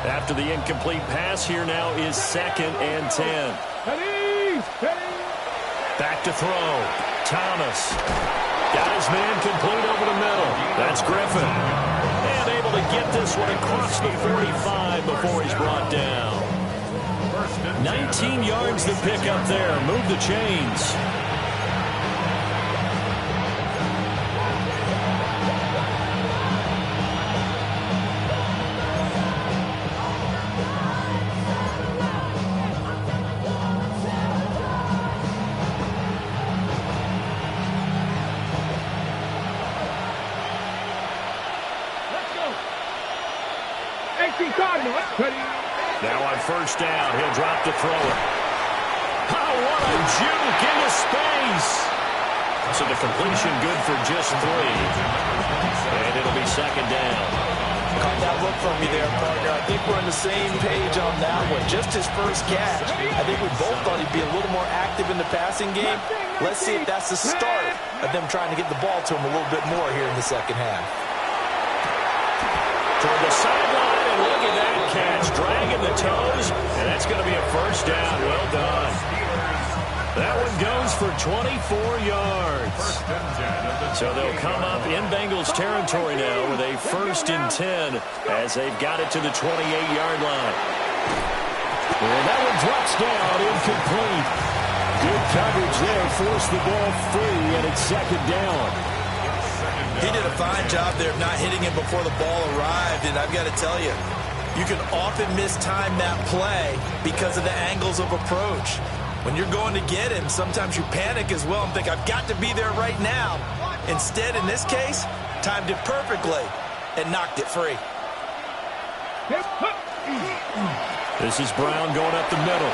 After the incomplete pass, here now is 2nd and 10. Back to throw. Thomas. Got his man complete over the middle. That's Griffin. And able to get this one across the 45 before he's brought down. 19 yards to pick up there. Move the chains. Now on 1st down, he'll drop to throw it. Oh, what a juke into space. So the completion good for just 3. And it'll be 2nd down. Caught that look from me there, partner. I think we're on the same page on that one. Just his first catch. I think we both thought he'd be a little more active in the passing game. Let's see if that's the start of them trying to get the ball to him a little bit more here in the 2nd half. Toward the sideline, and look at that catch. Dragging the toes, and that's going to be a 1st down. Well done. That one goes for 24 yards. So they'll come up in Bengals territory now with a 1st and 10 as they've got it to the 28-yard line. And that one drops down, incomplete. Good coverage there, forced the ball free, and it's 2nd down. He did a fine job there of not hitting him before the ball arrived, and I've got to tell you, you can often mistime that play because of the angles of approach. When you're going to get him, sometimes you panic as well and think, I've got to be there right now. Instead, in this case, timed it perfectly and knocked it free. This is Brown going up the middle.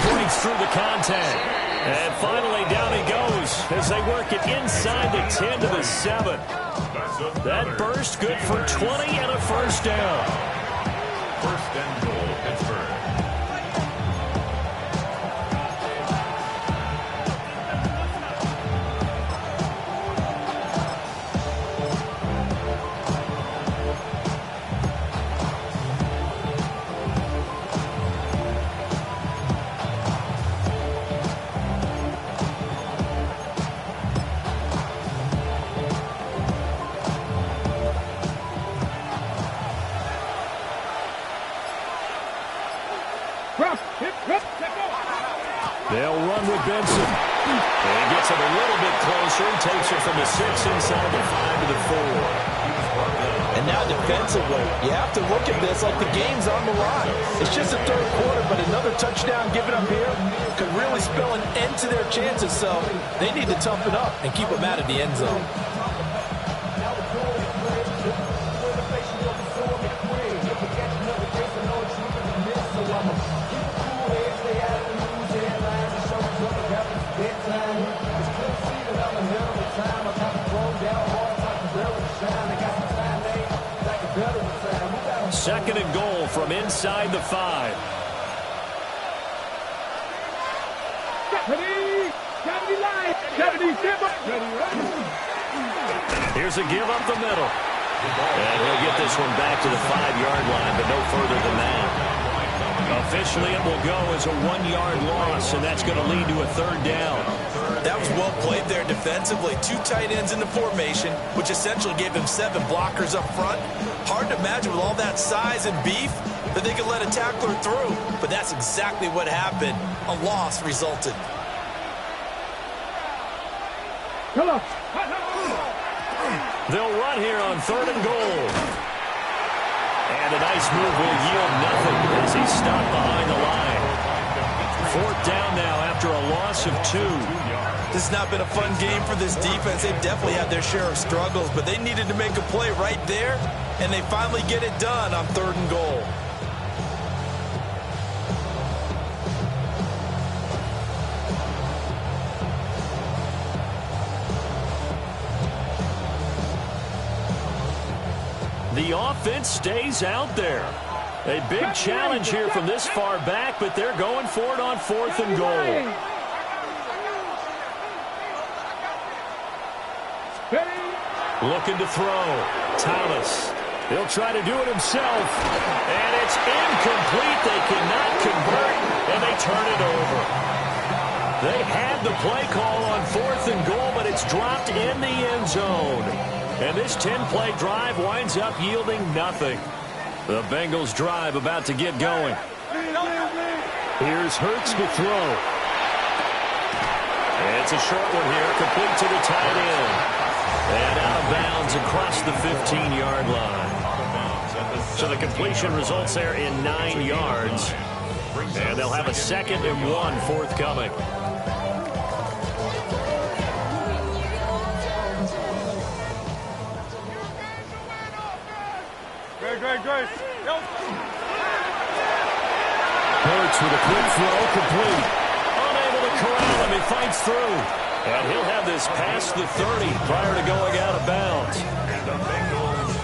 Breaks through the contact. And finally, down he goes as they work it inside the 10 to the 7. That burst good for 20 and a 1st down. 1st and goal, Pittsburgh. They'll run with Benson. And he gets it a little bit closer. Takes it from the 6 inside the 5 to the 4. And now defensively, you have to look at this like the game's on the line. It's just the 3rd quarter, but another touchdown given up here could really spell an end to their chances. So they need to toughen up and keep them out of the end zone. second and goal from inside the 5. Here's a give up the middle. And he'll get this one back to the 5-yard line, but no further than that. Officially, it will go as a 1-yard loss, and that's going to lead to a third down. That was well played there defensively. 2 tight ends in the formation, which essentially gave them 7 blockers up front. Hard to imagine with all that size and beef that they could let a tackler through, but that's exactly what happened. A loss resulted. They'll run here on 3rd and goal. And a nice move will yield nothing as he's stopped behind the line. 4th down now after a loss of 2. This has not been a fun game for this defense. They've definitely had their share of struggles, but they needed to make a play right there, and they finally get it done on 3rd and goal. The offense stays out there. A big challenge here from this far back, but they're going for it on 4th and goal. Looking to throw. Thomas. He'll try to do it himself. And it's incomplete. They cannot convert, and they turn it over. They had the play call on 4th and goal, but it's dropped in the end zone. And this 10-play drive winds up yielding nothing. The Bengals drive about to get going. Here's Hurts to throw. It's a short one here, complete to the tight end. And out of bounds across the 15-yard line. So the completion results there in 9 yards. And they'll have a 2nd and 1 forthcoming. Hurts with a quick throw, complete. Unable to corral him, he fights through. And he'll have this past the 30 prior to going out of bounds.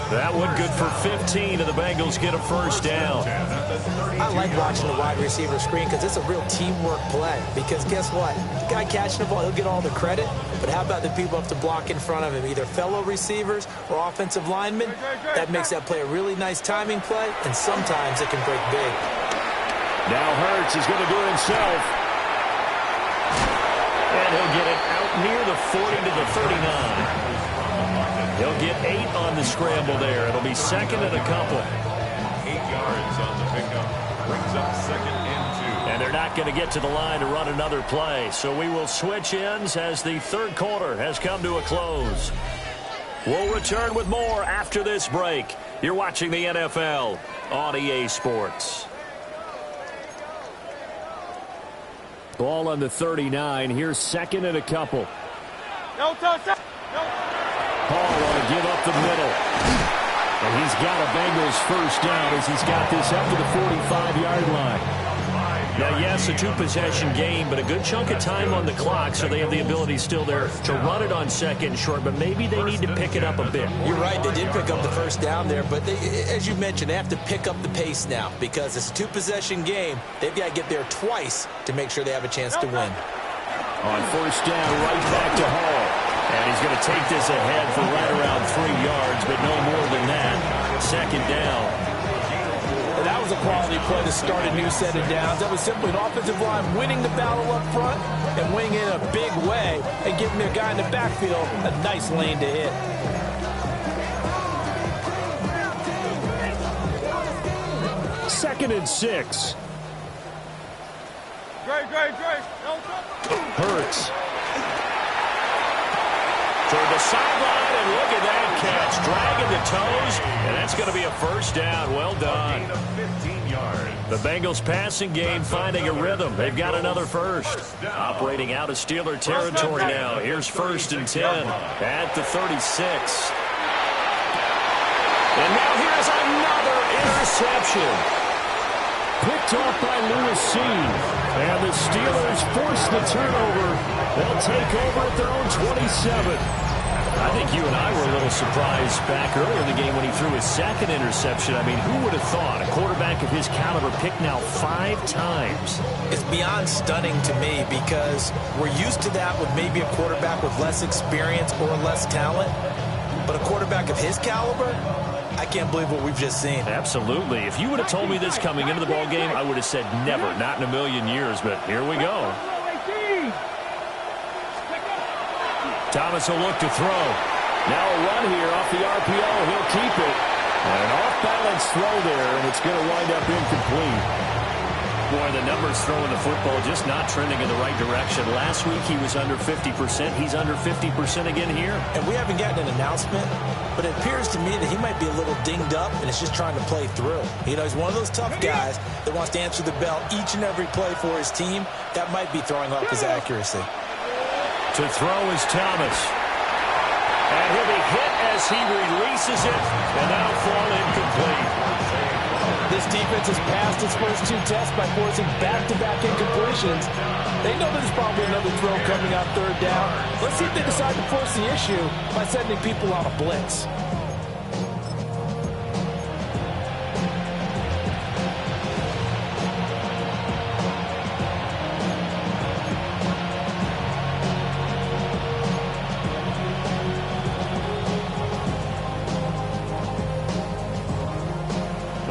That one good for 15, and the Bengals get a first down. I like watching the wide receiver screen because it's a real teamwork play. Because guess what? The guy catching the ball, he'll get all the credit. But how about the people up to block in front of him, either fellow receivers or offensive linemen? That makes that play a really nice timing play, and sometimes it can break big. Now Hurts is going to do it himself. And he'll get it out near the 40 to the 39. He'll get 8 on the scramble there. It'll be 2nd and a couple. 8 yards on the pickup. Brings up 2nd and 2. And they're not going to get to the line to run another play. So we will switch ends as the 3rd quarter has come to a close. We'll return with more after this break. You're watching the NFL on EA Sports. Ball on the 39. Here's 2nd and a couple. Paul will give up the middle. And he's got a Bengals first down as he's got this up to the 45-yard line. Now, yes, a 2-possession game, but a good chunk of time on the clock, so they have the ability still there to run it on 2nd and short, but maybe they need to pick it up a bit. You're right, they did pick up the first down there, but they, as you mentioned, they have to pick up the pace now because it's a 2-possession game. They've got to get there twice to make sure they have a chance to win. On first down, right back to Hall. And he's going to take this ahead for right around 3 yards, but no more than that. 2nd down. And that was a quality play to start a new set of downs. That was simply an offensive line winning the battle up front and winning it in a big way and giving their guy in the backfield a nice lane to hit. Second and 6. Hurts. Toward the sideline, and look at that catch. Dragging the toes, and that's going to be a first down. Well done. The Bengals passing game finding a rhythm. They've got another first. Operating out of Steeler territory now. Here's 1st and 10 at the 36. And now here's another interception. Picked off by Lewis C. And the Steelers force the turnover. They'll take over at their own 27. I think you and I were a little surprised back earlier in the game when he threw his second interception. I mean, who would have thought a quarterback of his caliber picked now 5 times? It's beyond stunning to me because we're used to that with maybe a quarterback with less experience or less talent. But a quarterback of his caliber, I can't believe what we've just seen. Absolutely. If you would have told me this coming into the ball game, I would have said never, not in a million years. But here we go. Thomas will look to throw. Now a run here off the RPO. He'll keep it. An off-balance throw there, and it's going to wind up incomplete. Boy, the numbers throwing the football just not trending in the right direction. Last week he was under 50%. He's under 50% again here. And we haven't gotten an announcement, but it appears to me that he might be a little dinged up and is just trying to play through. You know, he's one of those tough guys that wants to answer the bell each and every play for his team. That might be throwing off his accuracy. To throw is Thomas. And he'll be hit as he releases it, and that'll fall incomplete. This defense has passed its first 2 tests by forcing back-to-back incompletions. They know there's probably another throw coming on 3rd down. Let's see if they decide to force the issue by sending people on a blitz.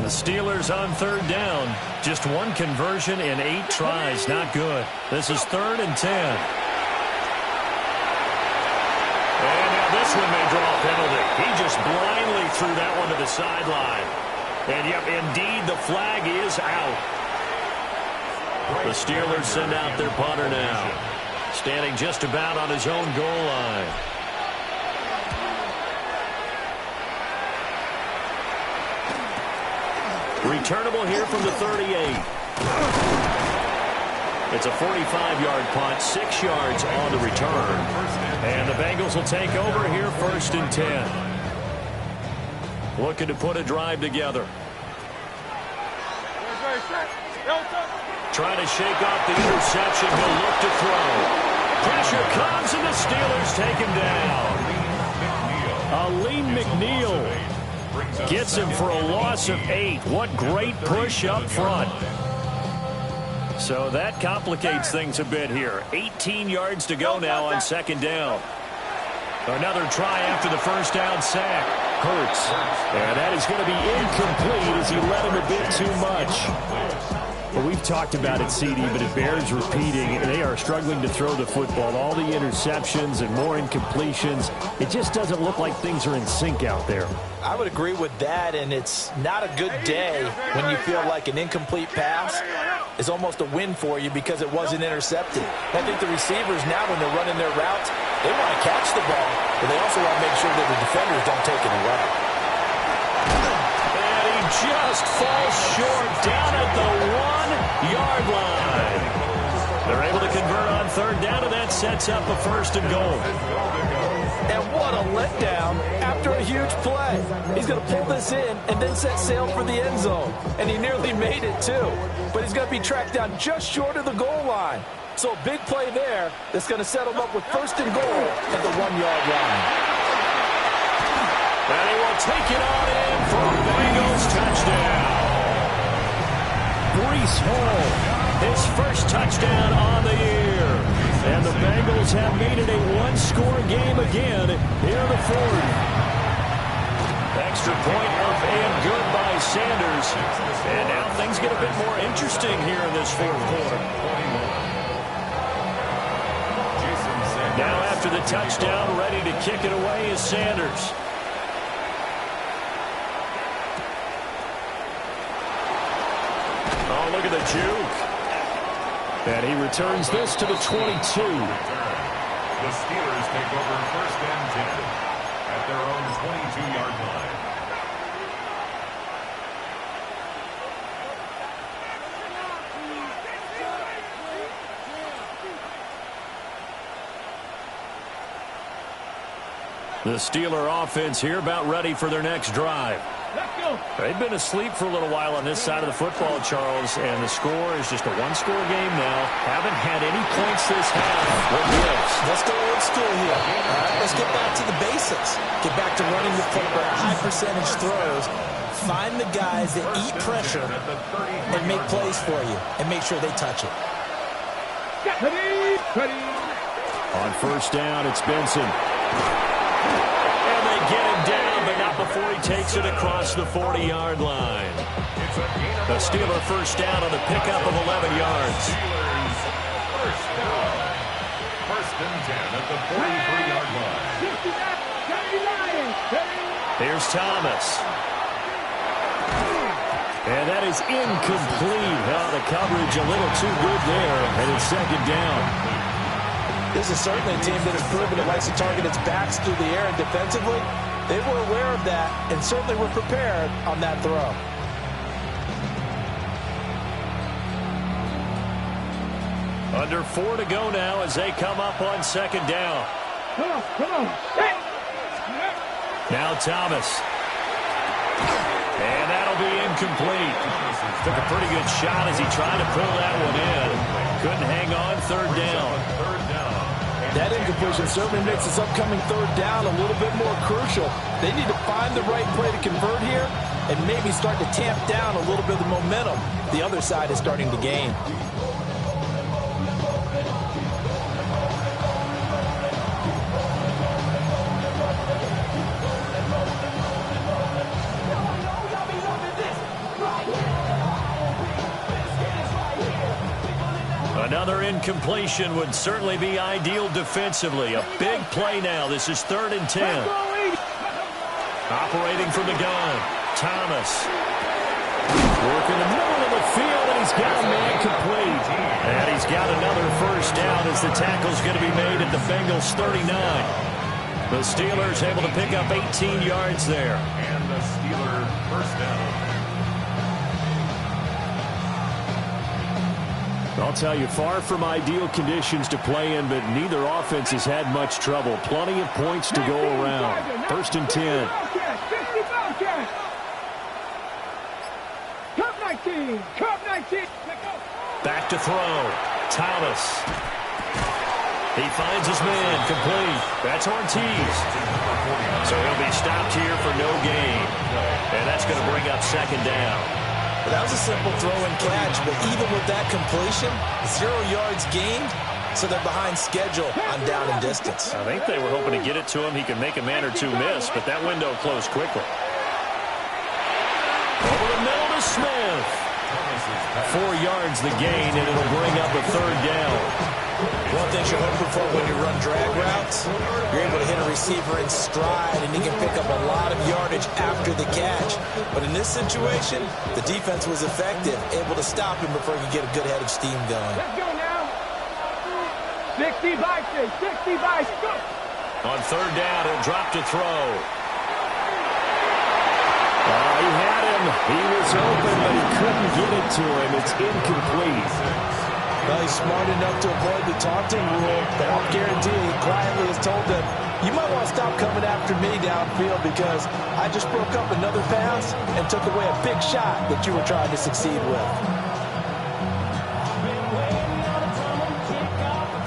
The Steelers on 3rd down. Just 1 conversion in 8 tries. Not good. This is 3rd and 10. And now this one may draw a penalty. He just blindly threw that one to the sideline. And yep, indeed, the flag is out. The Steelers send out their punter now. Standing just about on his own goal line. Returnable here from the 38. It's a 45-yard punt, 6 yards on the return. And the Bengals will take over here 1st and 10. Looking to put a drive together. Trying to shake off the interception. He'll look to throw. Pressure comes and the Steelers take him down. Aleem McNeil gets him for a loss of 8. What great push up front. So that complicates things a bit here. 18 yards to go now on 2nd down. Another try after the 1st down sack. Hurts. And that is going to be incomplete as he led him a bit too much. Well, we've talked about it, CD, but it bears repeating. They are struggling to throw the football. All the interceptions and more incompletions. It just doesn't look like things are in sync out there. I would agree with that, and it's not a good day when you feel like an incomplete pass is almost a win for you because it wasn't intercepted. I think the receivers now, when they're running their routes, they want to catch the ball, but they also want to make sure that the defenders don't take it away. And he just falls short down at the 1-yard line. They're able to convert on 3rd down, and that sets up a 1st and goal. And what a letdown after a huge play. He's going to pull this in and then set sail for the end zone. And he nearly made it, too. But he's going to be tracked down just short of the goal line. So a big play there that's going to set him up with 1st and goal at the 1-yard line. And he will take it on in for a Bengals touchdown. Breece Hall, his 1st touchdown on the year. And the Bengals have made it a 1-score game again here in the 4th. Extra point up and good by Sanders. And now things get a bit more interesting here in this 4th quarter. Now after the touchdown, ready to kick it away is Sanders. Oh, look at the juke. And he returns this to the 22. The Steelers take over 1st and 10 at their own 22-yard line. The Steeler offense here about ready for their next drive. They've been asleep for a little while on this side of the football, Charles, and the score is just a 1-score game now. Haven't had any points this half. What gives? Let's go old school here. Let's just get back to the basics. Get back to running the football, high percentage throws. Find the guys that eat pressure and make plays for you, and make sure they touch it. On first down, it's Benson. And they get him down, but not before he takes it across the 40-yard line. The Steeler first down on the pickup of 11 yards. First down. First and 10 at the 43-yard line. Here's Thomas. And that is incomplete. Oh, the coverage a little too good there, and it's second down. This is certainly a team that has proven it likes to target its backs through the air, and defensively, they were aware of that and certainly were prepared on that throw. Under 4 to go now as they come up on second down. Come on. Hey. Now Thomas. And that'll be incomplete. Took a pretty good shot as he tried to pull that one in. Couldn't hang on, third down. That incompletion certainly makes this upcoming third down a little bit more crucial. They need to find the right play to convert here and maybe start to tamp down a little bit of the momentum the other side is starting to gain. Another incompletion would certainly be ideal defensively. A big play now. This is 3rd and 10. Operating from the gun. Thomas. Working the middle of the field, and he's got a man complete. And he's got another first down as the tackle's going to be made at the Bengals 39. The Steelers able to pick up 18 yards there. And the Steelers first down. I'll tell you, far from ideal conditions to play in, but neither offense has had much trouble. Plenty of points to go around. 1st and 10. Cup 19. Back to throw. Thomas. He finds his man. Complete. That's Ortiz. So he'll be stopped here for no gain. And that's going to bring up second down. That was a simple throw and catch, but even with that completion, 0 yards gained, so they're behind schedule on down and distance. I think they were hoping to get it to him. He could make a man or two miss, but that window closed quickly. Over the middle to Smith. 4 yards the gain, and it'll bring up a third down. One thing you're hoping for when you run drag routes, you're able to hit a receiver in stride, and he can pick up a lot of yardage after the catch. But in this situation, the defense was effective, able to stop him before he could get a good head of steam going. Let's go now. 60 by 6, 60 by 6. On third down, he'll drop to throw. He had him. He was open, but he couldn't get it to him. It's incomplete. Well, he's smart enough to avoid the taunting rule, but I'll guarantee he quietly has told them, you might want to stop coming after me downfield because I just broke up another pass and took away a big shot that you were trying to succeed with.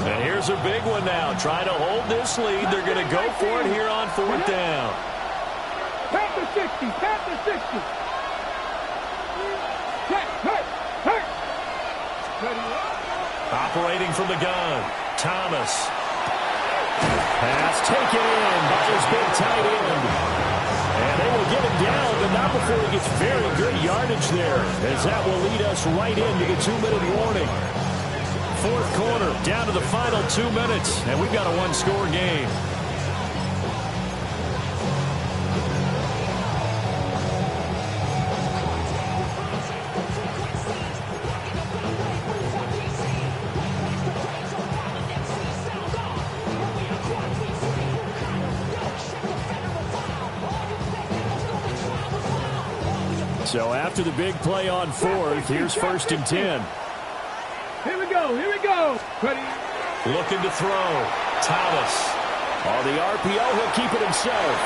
And here's a big one now. Trying to hold this lead. They're going to go for it here on fourth down. Panther 60, Panther 60. Hurt. Operating from the gun. Thomas. Pass taken in by his big tight end. And they will get him down, but not before he gets very good yardage there, as that will lead us right into the 2-minute warning. Fourth quarter, down to the final 2 minutes, and we've got a one-score game. So after the big play on fourth, here's 1st and 10. Here we go. Ready. Looking to throw. Thomas. On the RPO, he'll keep it himself.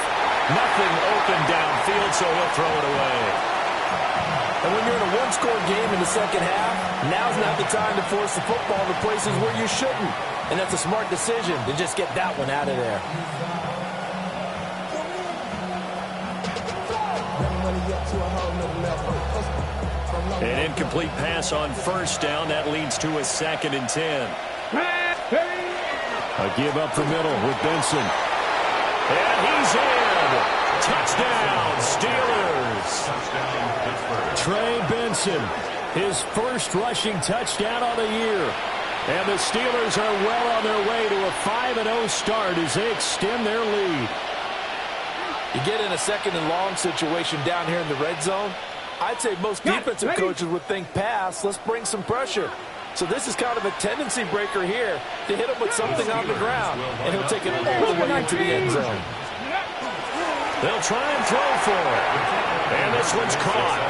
Nothing open downfield, so he'll throw it away. And when you're in a one-score game in the second half, now's not the time to force the football to places where you shouldn't. And that's a smart decision to just get that one out of there. An incomplete pass on first down. That leads to a 2nd and 10. A give up the middle with Benson. And he's in. Touchdown, Steelers. Trey Benson, his first rushing touchdown of the year. And the Steelers are well on their way to a 5-0 start as they extend their lead. You get in a 2nd and long situation down here in the red zone, I'd say most defensive coaches would think pass, let's bring some pressure. So this is kind of a tendency breaker here to hit him with something on the ground, and he'll take it all the way into the end zone. They'll try and throw for it. And this one's caught.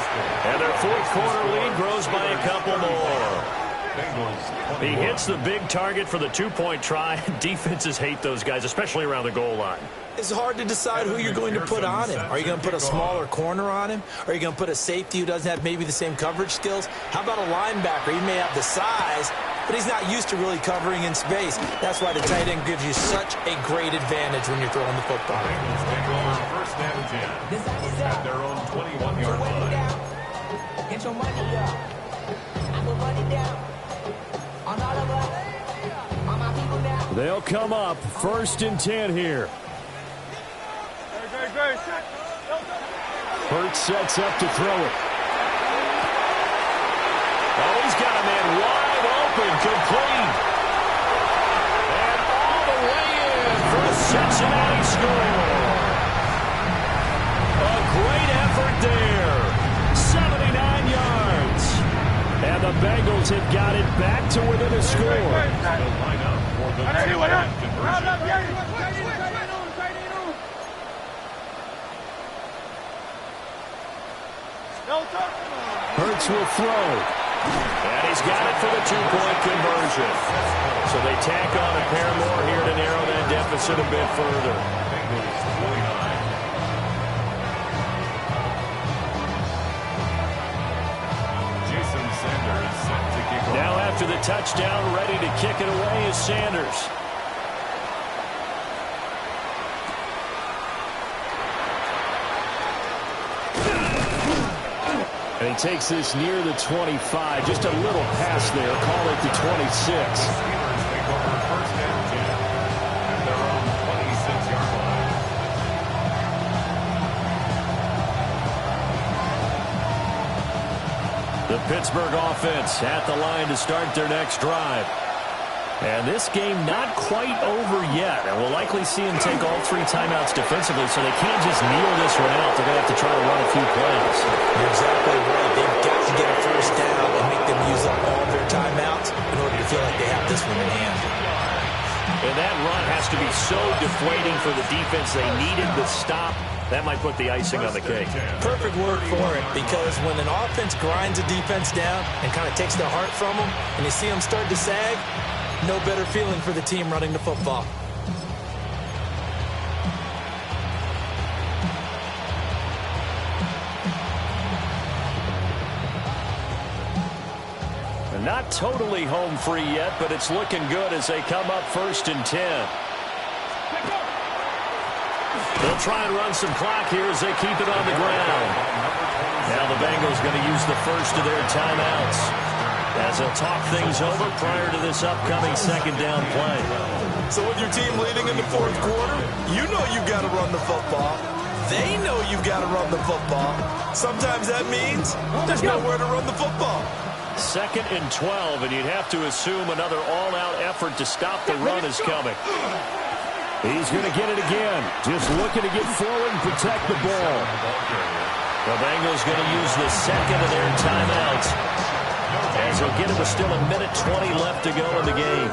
And their 4th quarter lead grows by a couple more. He hits the big target for the 2-point try. Defenses hate those guys, especially around the goal line. It's hard to decide who you're going to put on him. Are you going to put a smaller corner on him? Are you going to put a safety who doesn't have maybe the same coverage skills? How about a linebacker? He may have the size, but he's not used to really covering in space. That's why the tight end gives you such a great advantage when you're throwing the football. Take over 1st and 10 at their own 21-yard line. Get your money up. I will run it down. On all of us. On my people now. They'll come up 1st and 10 here. Hurts sets up to throw it. Oh, he's got a man wide open, complete. And all the way in for a Cincinnati score. A great effort there. 79 yards. And the Bengals have got it back to within a score. They'll line up for the 2-point conversion. Hurts will throw. And he's got it for the 2-point conversion. So they tack on a pair more here to narrow that deficit a bit further. Jason Sanders set to kick off. Now after the touchdown, ready to kick it away is Sanders. And he takes this near the 25. Just a little pass there. Call it the 26. Steelers take over 1st and 10 at their own 26-yard line. The Pittsburgh offense at the line to start their next drive. And this game not quite over yet. And we'll likely see him take all 3 timeouts defensively, so they can't just kneel this one out. They're going to have to try to run a few plays. You're exactly right. They've got to get a 1st down and make them use up all their timeouts in order to feel like they have this one in hand. And that run has to be so deflating for the defense. They needed the stop. That might put the icing on the cake. Perfect word for it, because when an offense grinds a defense down and kind of takes their heart from them, and you see them start to sag, no better feeling for the team running the football. They're not totally home free yet, but it's looking good as they come up 1st and 10. They'll try and run some clock here as they keep it on the ground. Now the Bengals going to use the first of their timeouts as they'll talk things over prior to this upcoming 2nd down play. So with your team leading in the 4th quarter, you know you've got to run the football. They know you've got to run the football. Sometimes that means there's nowhere to run the football. 2nd and 12, and you'd have to assume another all-out effort to stop the run is coming. He's going to get it again. Just looking to get forward and protect the ball. The Bengals going to use the 2nd of their timeouts, as they'll get it with still 1:20 left to go in the game.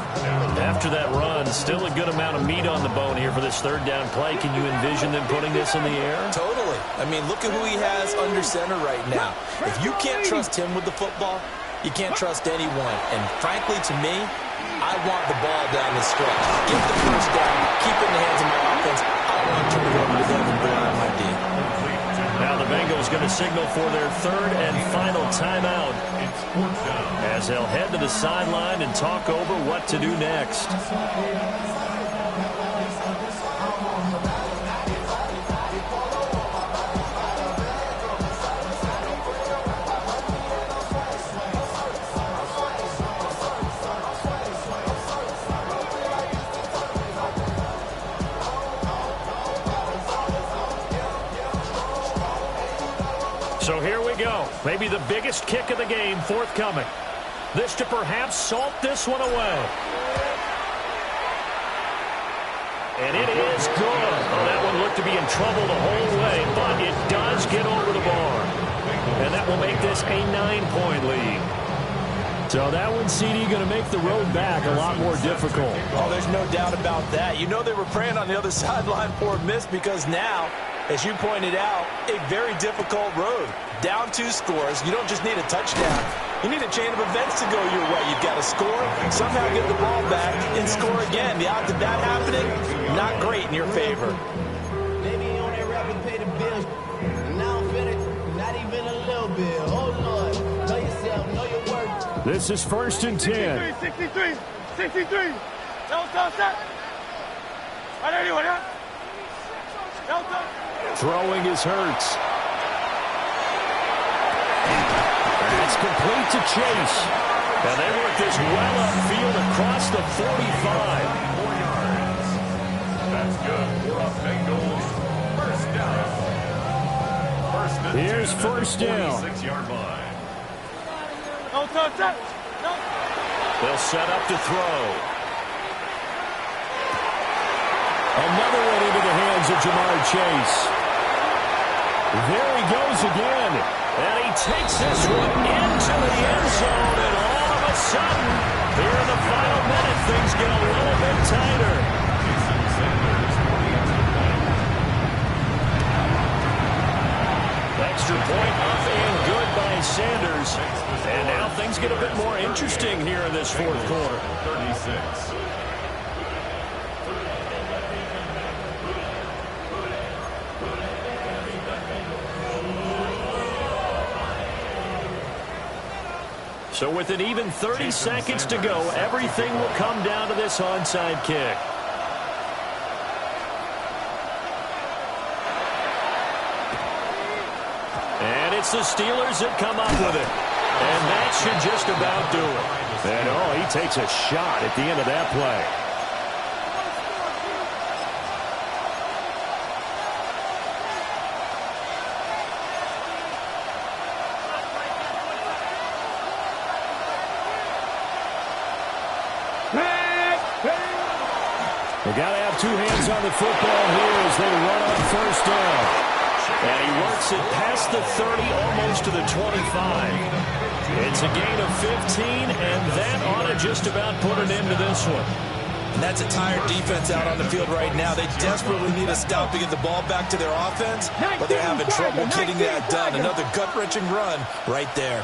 After that run, still a good amount of meat on the bone here for this 3rd down play. Can you envision them putting this in the air? Totally. I mean, look at who he has under center right now. If you can't trust him with the football, you can't trust anyone. And frankly, to me, I want the ball down the stretch. Get the 1st down. Keep it in the hands of my offense. I want to turn it over to them and rely on my D. Now the Bengals going to signal for their third and final timeout as they'll head to the sideline and talk over what to do next. So here we go. Maybe the biggest kick of the game forthcoming. This to perhaps salt this one away. And it is good. Oh, that one looked to be in trouble the whole way, but it does get over the bar. And that will make this a 9-point lead. So that one, CD, going to make the road back a lot more difficult. Oh, there's no doubt about that. You know they were praying on the other sideline for a miss because now, as you pointed out, a very difficult road. Down 2 scores. You don't just need a touchdown. You need a chain of events to go your way. You've got to score, somehow get the ball back, and score again. The odds of that happening, not great in your favor. Maybe you on that rapid pay the bills. And now I'm finished, not even a little bit. Oh, Lord. Know yourself, know your worth. This is 1st and 10. 63. Throwing is Hurts. It's complete to Chase. And they work this well upfield across the 45. 4 yards. That's good for a Bengals first down. Here's first down. 46-yard line. They'll set up to throw. Another one into the hands of Jamar Chase. There he goes again. And he takes this one into the end zone. And all of a sudden, here in the final minute, things get a little bit tighter. Extra point up and good by Sanders. And now things get a bit more interesting here in this fourth quarter. 36. So with an even 30 seconds to go, everything will come down to this onside kick. And it's the Steelers that come up with it. And that should just about do it. And oh, he takes a shot at the end of that play. They got to have 2 hands on the football here as they run on first down. And he works it past the 30, almost to the 25. It's a gain of 15, and that ought to just about put an end to this one. And that's a tired defense out on the field right now. They desperately need a stop to get the ball back to their offense, but they're having trouble getting that done. Another gut-wrenching run right there.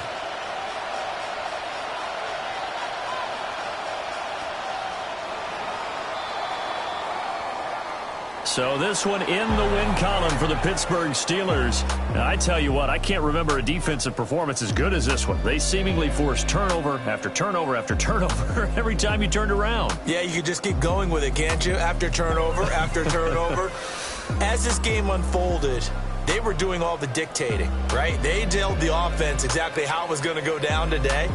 So this one in the win column for the Pittsburgh Steelers. Now, I tell you what, I can't remember a defensive performance as good as this one. They seemingly forced turnover after turnover after turnover every time you turned around. Yeah, you could just keep going with it, can't you? After turnover, after turnover. As this game unfolded, they were doing all the dictating, right? They told the offense exactly how it was going to go down today.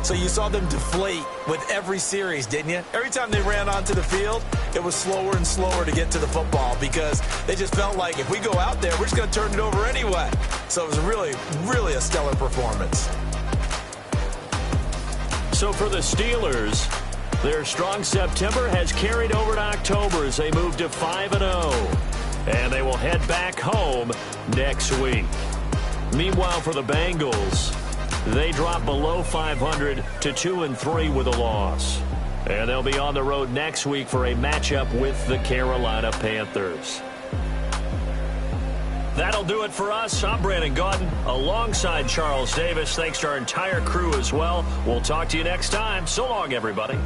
So you saw them deflate with every series, didn't you? Every time they ran onto the field, it was slower and slower to get to the football because they just felt like if we go out there, we're just going to turn it over anyway. So it was really, really a stellar performance. So for the Steelers, their strong September has carried over to October as they move to 5-0. And they will head back home next week. Meanwhile, for the Bengals, they drop below 500 to 2-3 with a loss. And they'll be on the road next week for a matchup with the Carolina Panthers. That'll do it for us. I'm Brandon Gaudin alongside Charles Davis. Thanks to our entire crew as well. We'll talk to you next time. So long, everybody.